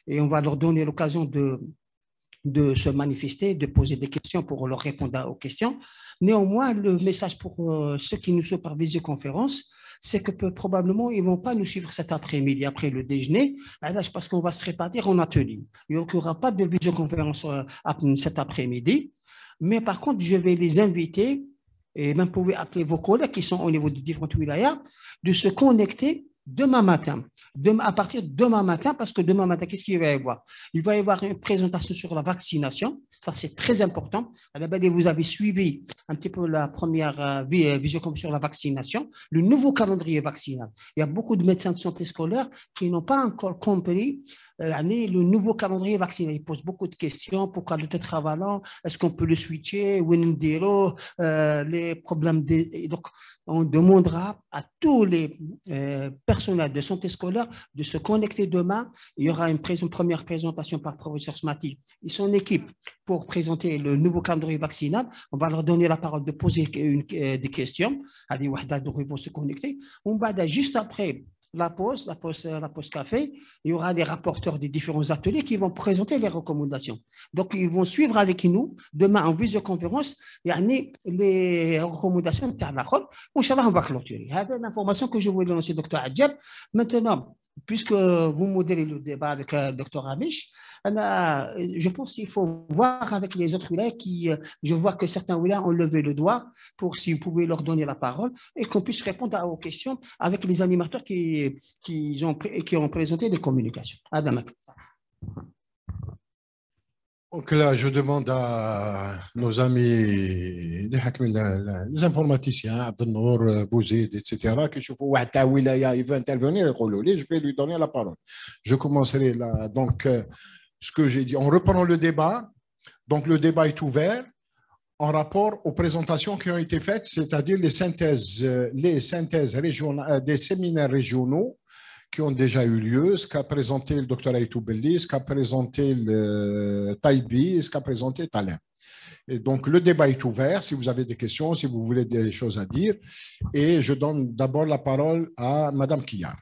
et on va leur donner l'occasion de se manifester, de poser des questions pour leur répondre aux questions. Néanmoins, le message pour ceux qui nous suivent par visioconférence, c'est que probablement, ils ne vont pas nous suivre cet après-midi, après le déjeuner, parce qu'on va se répartir en atelier. Il n'y aura pas de visioconférence cet après-midi, mais par contre, je vais les inviter, et même vous pouvez appeler vos collègues qui sont au niveau des différentes wilayas, de se connecter demain matin. À partir de demain matin, parce que demain matin, qu'est-ce qu'il va y avoir? Il va y avoir une présentation sur la vaccination. Ça, c'est très important. Vous avez suivi un petit peu la première visioconférence sur la vaccination, le nouveau calendrier vaccinal. Il y a beaucoup de médecins de santé scolaire qui n'ont pas encore compris le nouveau calendrier vaccinal. Ils posent beaucoup de questions. Pourquoi le tétravalent? Est-ce qu'on peut le switcher? Les problèmes. Donc, on demandera à tous les personnels de santé scolaire de se connecter demain. Il y aura une première présentation par le professeur Smati et son équipe pour présenter le nouveau calendrier vaccinal. On va leur donner la parole de poser des questions. Allez, ils vont se connecter. On va juste après la pause café, il y aura des rapporteurs des différents ateliers qui vont présenter les recommandations. Donc, ils vont suivre avec nous demain en visioconférence les recommandations de Tarnakol. Inch'Allah, on va clôturer. C'est l'information que je voulais lancer, Dr Adjab. Maintenant, puisque vous modérez le débat avec Dr Amish, je pense qu'il faut voir avec les autres wilayas je vois que certains wilayas ont levé le doigt pour si vous pouvez leur donner la parole et qu'on puisse répondre aux questions avec les animateurs qui ont présenté des communications. Adam. Donc là, je demande à nos amis, les informaticiens, Abdelnour, Bouzid, etc., que je vois Wilaya, il veut intervenir, je vais lui donner la parole. Je commencerai là. Donc, ce que j'ai dit, on reprend le débat. Donc, le débat est ouvert en rapport aux présentations qui ont été faites, c'est-à-dire les synthèses régionales, des séminaires régionaux qui ont déjà eu lieu, ce qu'a présenté le docteur Aïtou Belli, ce qu'a présenté le Taïbi, ce qu'a présenté Talem. Et donc, le débat est ouvert. Si vous avez des questions, si vous voulez des choses à dire. Et je donne d'abord la parole à Madame Kiyar.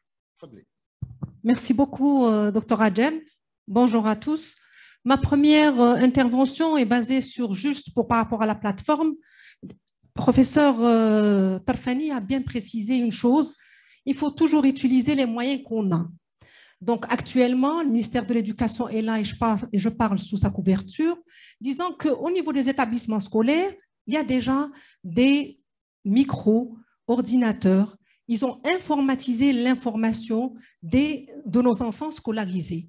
Merci beaucoup, docteur Adjem. Bonjour à tous. Ma première intervention est basée sur par rapport à la plateforme. Professeur Tarfani a bien précisé une chose. Il faut toujours utiliser les moyens qu'on a. Donc, actuellement, le ministère de l'Éducation est là et je parle sous sa couverture, disant qu'au niveau des établissements scolaires, il y a déjà des micro-ordinateurs. Ils ont informatisé l'information de nos enfants scolarisés.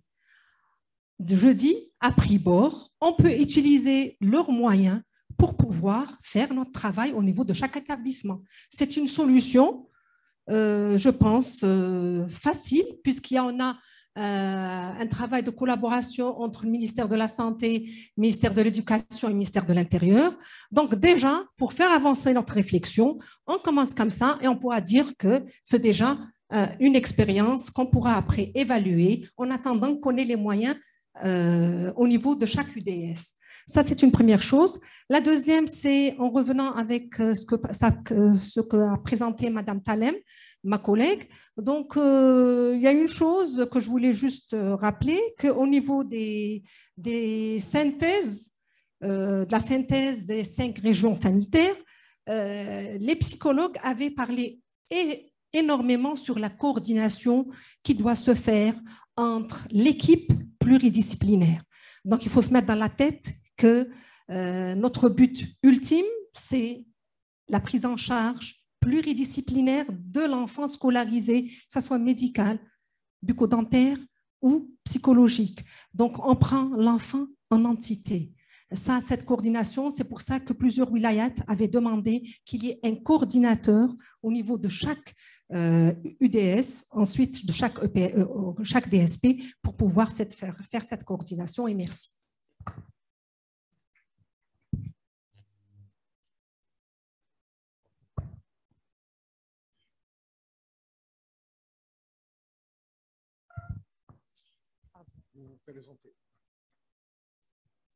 Je dis, à prix bord, on peut utiliser leurs moyens pour pouvoir faire notre travail au niveau de chaque établissement. C'est une solution je pense, facile, puisqu'il y en a un travail de collaboration entre le ministère de la Santé, le ministère de l'Éducation et le ministère de l'Intérieur. Donc déjà, pour faire avancer notre réflexion, on commence comme ça et on pourra dire que c'est déjà une expérience qu'on pourra après évaluer en attendant qu'on ait les moyens au niveau de chaque UDS. Ça, c'est une première chose. La deuxième, c'est en revenant avec ce qu'a présenté Madame Talem, ma collègue. Donc, il y a une chose que je voulais juste rappeler, qu'au niveau des synthèses, de la synthèse des 5 régions sanitaires, les psychologues avaient parlé énormément sur la coordination qui doit se faire entre l'équipe pluridisciplinaire. Donc, il faut se mettre dans la tête que notre but ultime, c'est la prise en charge pluridisciplinaire de l'enfant scolarisé, que ce soit médical, bucco-dentaire ou psychologique. Donc, on prend l'enfant en entité. Ça, cette coordination, c'est pour ça que plusieurs wilayats avaient demandé qu'il y ait un coordinateur au niveau de chaque UDS, ensuite de chaque DSP, pour pouvoir faire cette coordination. Et merci.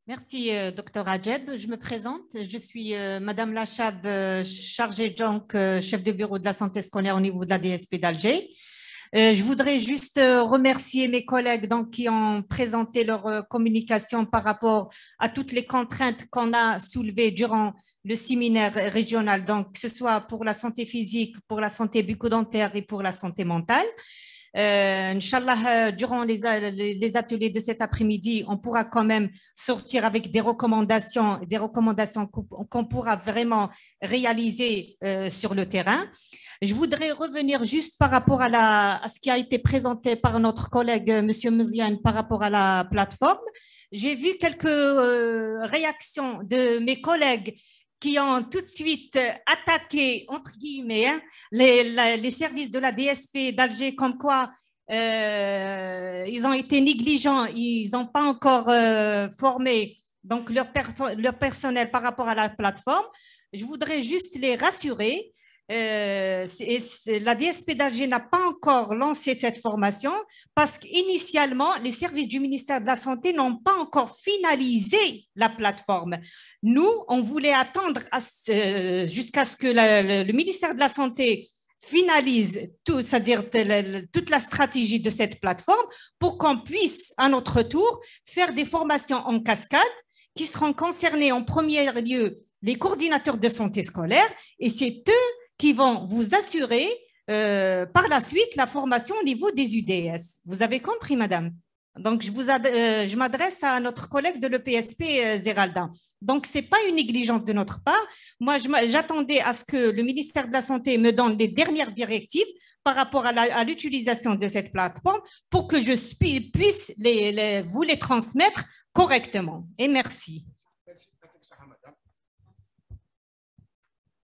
Merci, Dr Adjeb. Je me présente. Je suis Madame Lachab, chargée donc chef de bureau de la santé scolaire au niveau de la DSP d'Alger. Je voudrais juste remercier mes collègues donc, qui ont présenté leur communication par rapport à toutes les contraintes qu'on a soulevées durant le séminaire régional, donc que ce soit pour la santé physique, pour la santé bucco-dentaire et pour la santé mentale. Inch'Allah, durant les ateliers de cet après-midi, on pourra quand même sortir avec des recommandations qu'on pourra vraiment réaliser sur le terrain. Je voudrais revenir juste par rapport à ce qui a été présenté par notre collègue M. Mziane par rapport à la plateforme. J'ai vu quelques réactions de mes collègues qui ont tout de suite attaqué, entre guillemets, hein, les services de la DSP d'Alger, comme quoi ils ont été négligents, ils n'ont pas encore formé donc, leur personnel par rapport à la plateforme. Je voudrais juste les rassurer. La DSP d'Alger n'a pas encore lancé cette formation parce qu'initialement, les services du ministère de la Santé n'ont pas encore finalisé la plateforme. Nous, on voulait attendre jusqu'à ce que le ministère de la Santé finalise tout, c'est-à-dire toute la stratégie de cette plateforme pour qu'on puisse, à notre tour, faire des formations en cascade qui seront concernés en premier lieu les coordinateurs de santé scolaire et c'est eux qui vont vous assurer par la suite la formation au niveau des UDS. Vous avez compris, madame? Donc, je m'adresse à notre collègue de l'EPSP, Zeralda. Donc, ce n'est pas une négligence de notre part. Moi, j'attendais à ce que le ministère de la Santé me donne les dernières directives par rapport à l'utilisation de cette plateforme pour que je puisse vous les transmettre correctement. Et merci.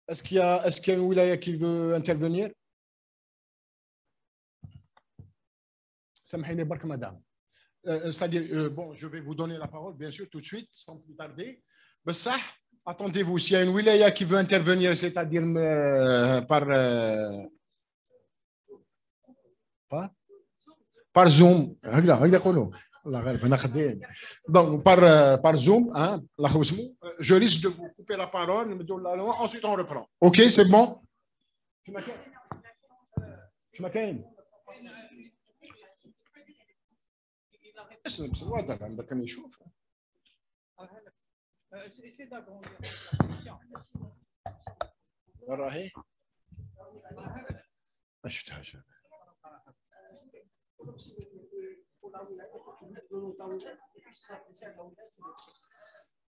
Est-ce qu'il y a une wilaya qui veut intervenir? Samahini barka, madame. C'est-à-dire, bon, je vais vous donner la parole, bien sûr, tout de suite, sans plus tarder. Mais ça, attendez-vous, s'il y a une wilaya qui veut intervenir, c'est-à-dire par Zoom, donc par Zoom, hein, je risque de vous couper la parole, ensuite on reprend. Ok, c'est bon?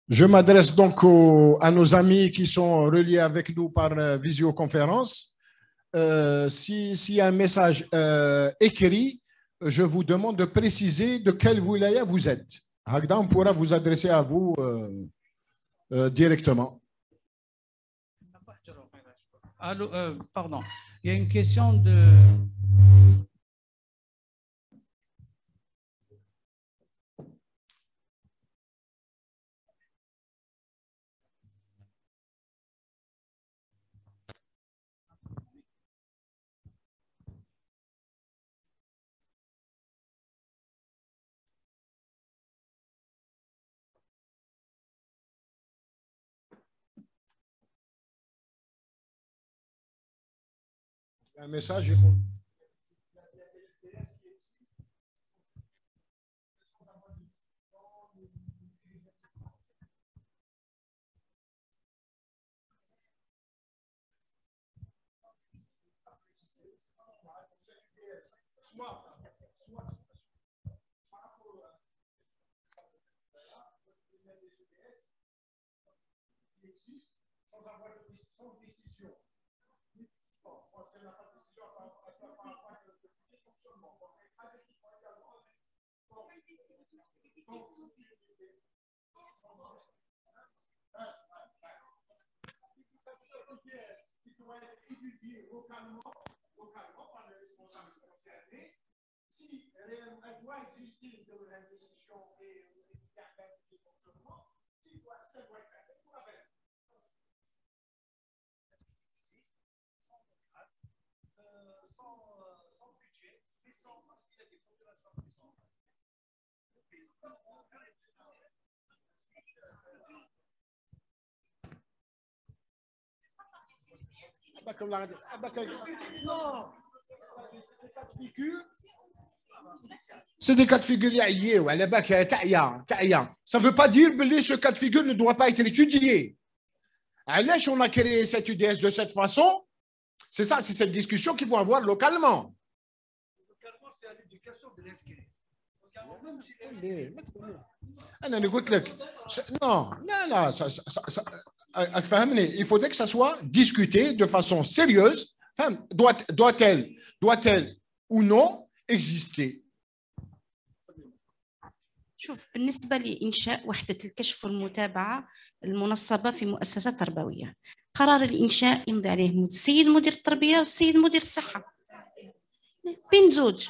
Je m'adresse donc à nos amis qui sont reliés avec nous par visioconférence. S'il y a un message écrit, je vous demande de préciser de quelle wilaya vous êtes. Hagda, on pourra vous adresser à vous directement. Allô, pardon, il y a une question de... Un message. Elle doit exister de l'investition et du fonctionnement, ça doit être fait pour la faire. Sans budget, mais sans parce qu'il y a des populations qui sont non, c'est des cas de figure liés ou à la bac taïa. Ça ne veut pas dire que ce cas de figure ne doit pas être étudié. Alors, on a créé cette UDS de cette façon. C'est ça, c'est cette discussion qu'il faut avoir localement. Localement, c'est à l'éducation de l'inscrit. Même si non, il faudrait que ça soit discuté de façon sérieuse. Doit-elle ou non exister. شوف بالنسبة لإنشاء وحدة الكشف والمتابعة المنصبة في مؤسسات تربوية، قرار الإنشاء يمضي عليه السيد مدير التربية والسيد مدير الصحة. بين زوج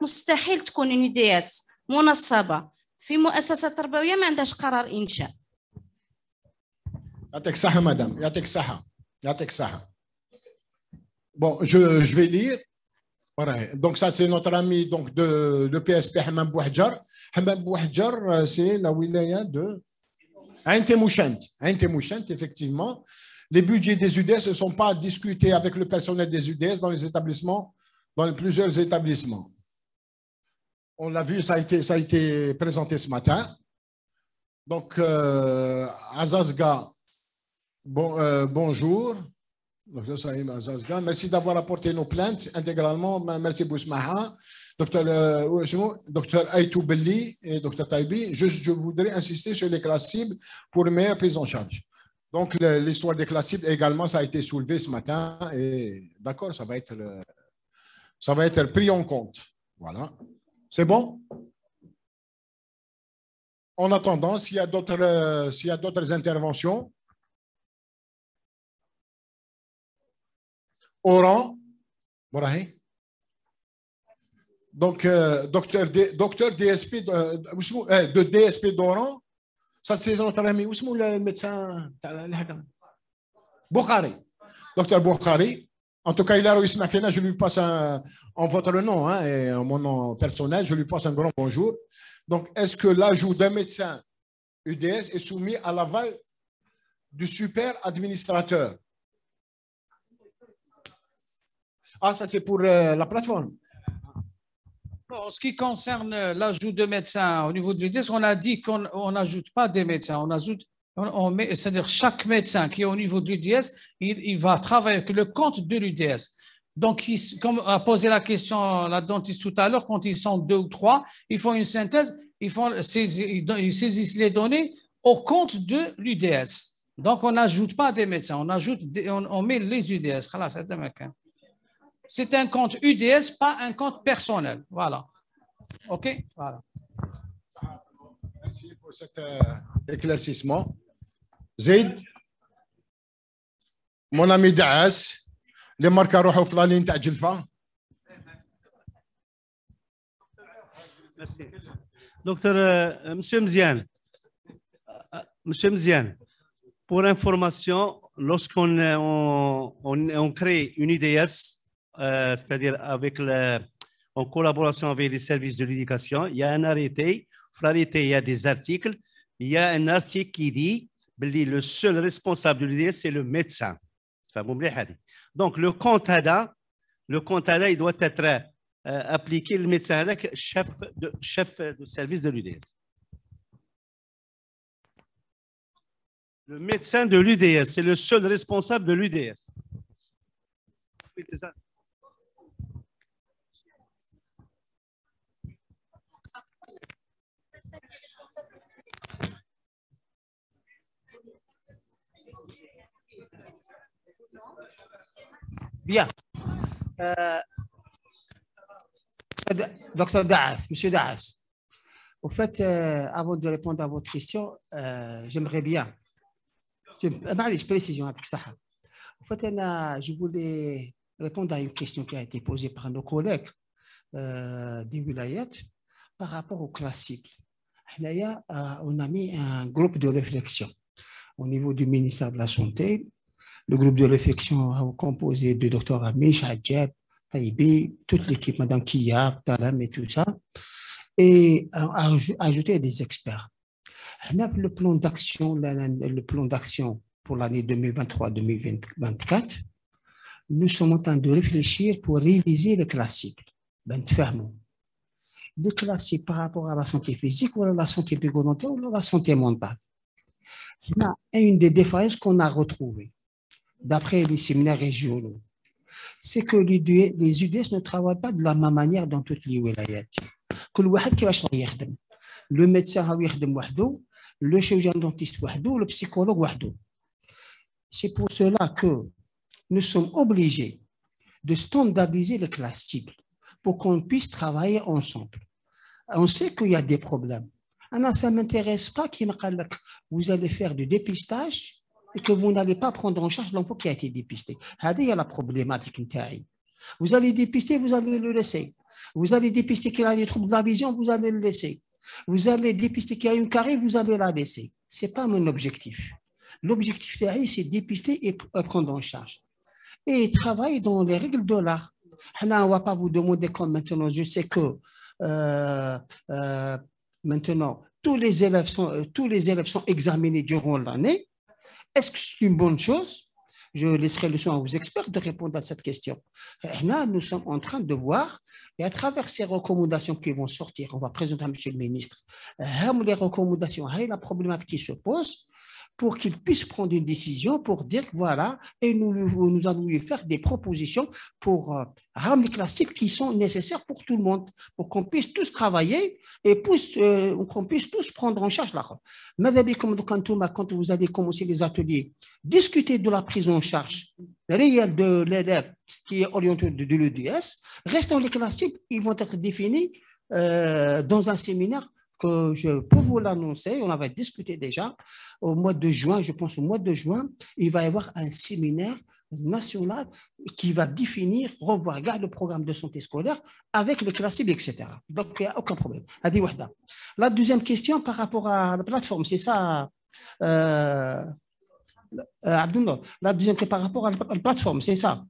مستحيل تكون UDS منصبة في مؤسسة تربوية ما عندهاش قرار إنشاء. يعطيك صحة مدام، يعطيك صحة، يعطيك صحة. Bon, je vais lire. Voilà. Donc ça c'est notre ami donc de PSP Hammam Bouhadjar. Hammam Bouhadjar, c'est la wilaya de Ain Temouchent. Ain Temouchent, effectivement. Les budgets des UDS ne sont pas discutés avec le personnel des UDS dans les établissements, dans plusieurs établissements. On l'a vu, ça a été présenté ce matin. Donc, Azazga, bonjour. Merci d'avoir apporté nos plaintes intégralement. Merci Bousmaha, docteur Aïtou Belli et docteur Taibi. Je voudrais insister sur les classes cibles pour une meilleure prise en charge. Donc, l'histoire des classes cibles également, ça a été soulevé ce matin. Et d'accord, ça va être pris en compte. Voilà. C'est bon? En attendant, s'il y a d'autres interventions, Oran, donc docteur DSP de DSP d'Oran, ça c'est notre ami, où est le médecin Boukhari, docteur Boukhari. En tout cas, il a réussi à finir. Je lui passe en votre nom et en mon nom personnel, je lui passe un grand bonjour. Donc, est-ce que l'ajout d'un médecin UDS est soumis à l'aval du super administrateur? Ah, ça c'est pour la plateforme. En ce qui concerne l'ajout de médecins au niveau de l'UDS, on a dit qu'on n'ajoute pas des médecins, c'est-à-dire chaque médecin qui est au niveau de l'UDS, il va travailler avec le compte de l'UDS. Donc, comme a posé la question la dentiste tout à l'heure, quand ils sont 2 ou 3, ils font une synthèse, ils saisissent les données au compte de l'UDS. Donc, on n'ajoute pas des médecins, on met les UDS. C'est un compte UDS, pas un compte personnel. Voilà. OK? Voilà. Merci pour cet éclaircissement. Zaid, mon ami Daas, les marques à roux في la ligne تاع جلفة. Merci. Docteur, Monsieur Mziane, pour information, lorsqu'on on crée une IDS, c'est-à-dire en collaboration avec les services de l'éducation, il y a un arrêté. L'arrêté, il y a des articles. Il y a un article qui dit que le seul responsable de l'IDS, c'est le médecin. Donc, le compte ADA, il doit être appliqué, le médecin ADA, chef de service de l'UDS. Le médecin de l'UDS, c'est le seul responsable de l'UDS. Oui, c'est ça. Bien. Docteur Daas, Monsieur Daas, Au fait, avant de répondre à votre question, j'aimerais bien. Précision avec ça. En fait, je voulais répondre à une question qui a été posée par nos collègues des wilayat par rapport aux classes cibles. On a mis un groupe de réflexion au niveau du ministère de la Santé. Le groupe de réflexion composé de Dr Amish, Hadjab, Taïbi, toute l'équipe, Mme Kiyar, Talam et tout ça, et ajouter des experts. Le plan d'action pour l'année 2023-2024, nous sommes en train de réfléchir pour réviser les classes cibles. Les classes cibles par rapport à la santé physique ou à la santé bucco-dentaire ou à la santé mentale. Une des défaillances qu'on a retrouvées, d'après les séminaires régionaux, c'est que les UDS ne travaillent pas de la même manière dans toutes les wilayats. Le médecin le chirurgien dentiste le psychologue. C'est pour cela que nous sommes obligés de standardiser les classes cibles pour qu'on puisse travailler ensemble. On sait qu'il y a des problèmes. Ça ne m'intéresse pas qu'il vous allez faire du dépistage et que vous n'allez pas prendre en charge l'enfant qui a été dépisté. Il y a la problématique. Vous allez dépister, vous allez le laisser. Vous allez dépister qu'il a des troubles de la vision, vous allez le laisser. Vous allez dépister qu'il y a une carie, vous allez la laisser. Ce n'est pas mon objectif. L'objectif, c'est dépister et prendre en charge. Et travailler dans les règles de l'art. On ne va pas vous demander comme maintenant, je sais que maintenant, tous les élèves sont examinés durant l'année. Est-ce que c'est une bonne chose? Je laisserai le soin aux experts de répondre à cette question. Là, nous sommes en train de voir, et à travers ces recommandations qui vont sortir, on va présenter à M. le ministre, les recommandations, la problématique qui se pose, pour qu'il puisse prendre une décision pour dire voilà, et nous allons lui faire des propositions pour ramener les classes cibles qui sont nécessaires pour tout le monde, pour qu'on puisse tous travailler et qu'on puisse tous prendre en charge la robe. Quand vous allez commencer les ateliers, discuter de la prise en charge réelle de l'élève qui est orienté de l'EDS, restant les classes cibles, ils vont être définis dans un séminaire que je peux vous l'annoncer, on avait discuté déjà, au mois de juin, je pense au mois de juin, il va y avoir un séminaire national qui va définir, revoir, le programme de santé scolaire avec les classes cibles, etc. Donc, il n'y a aucun problème. La deuxième question par rapport à la plateforme, c'est ça, Abdullah. La deuxième par rapport à la plateforme, c'est ça.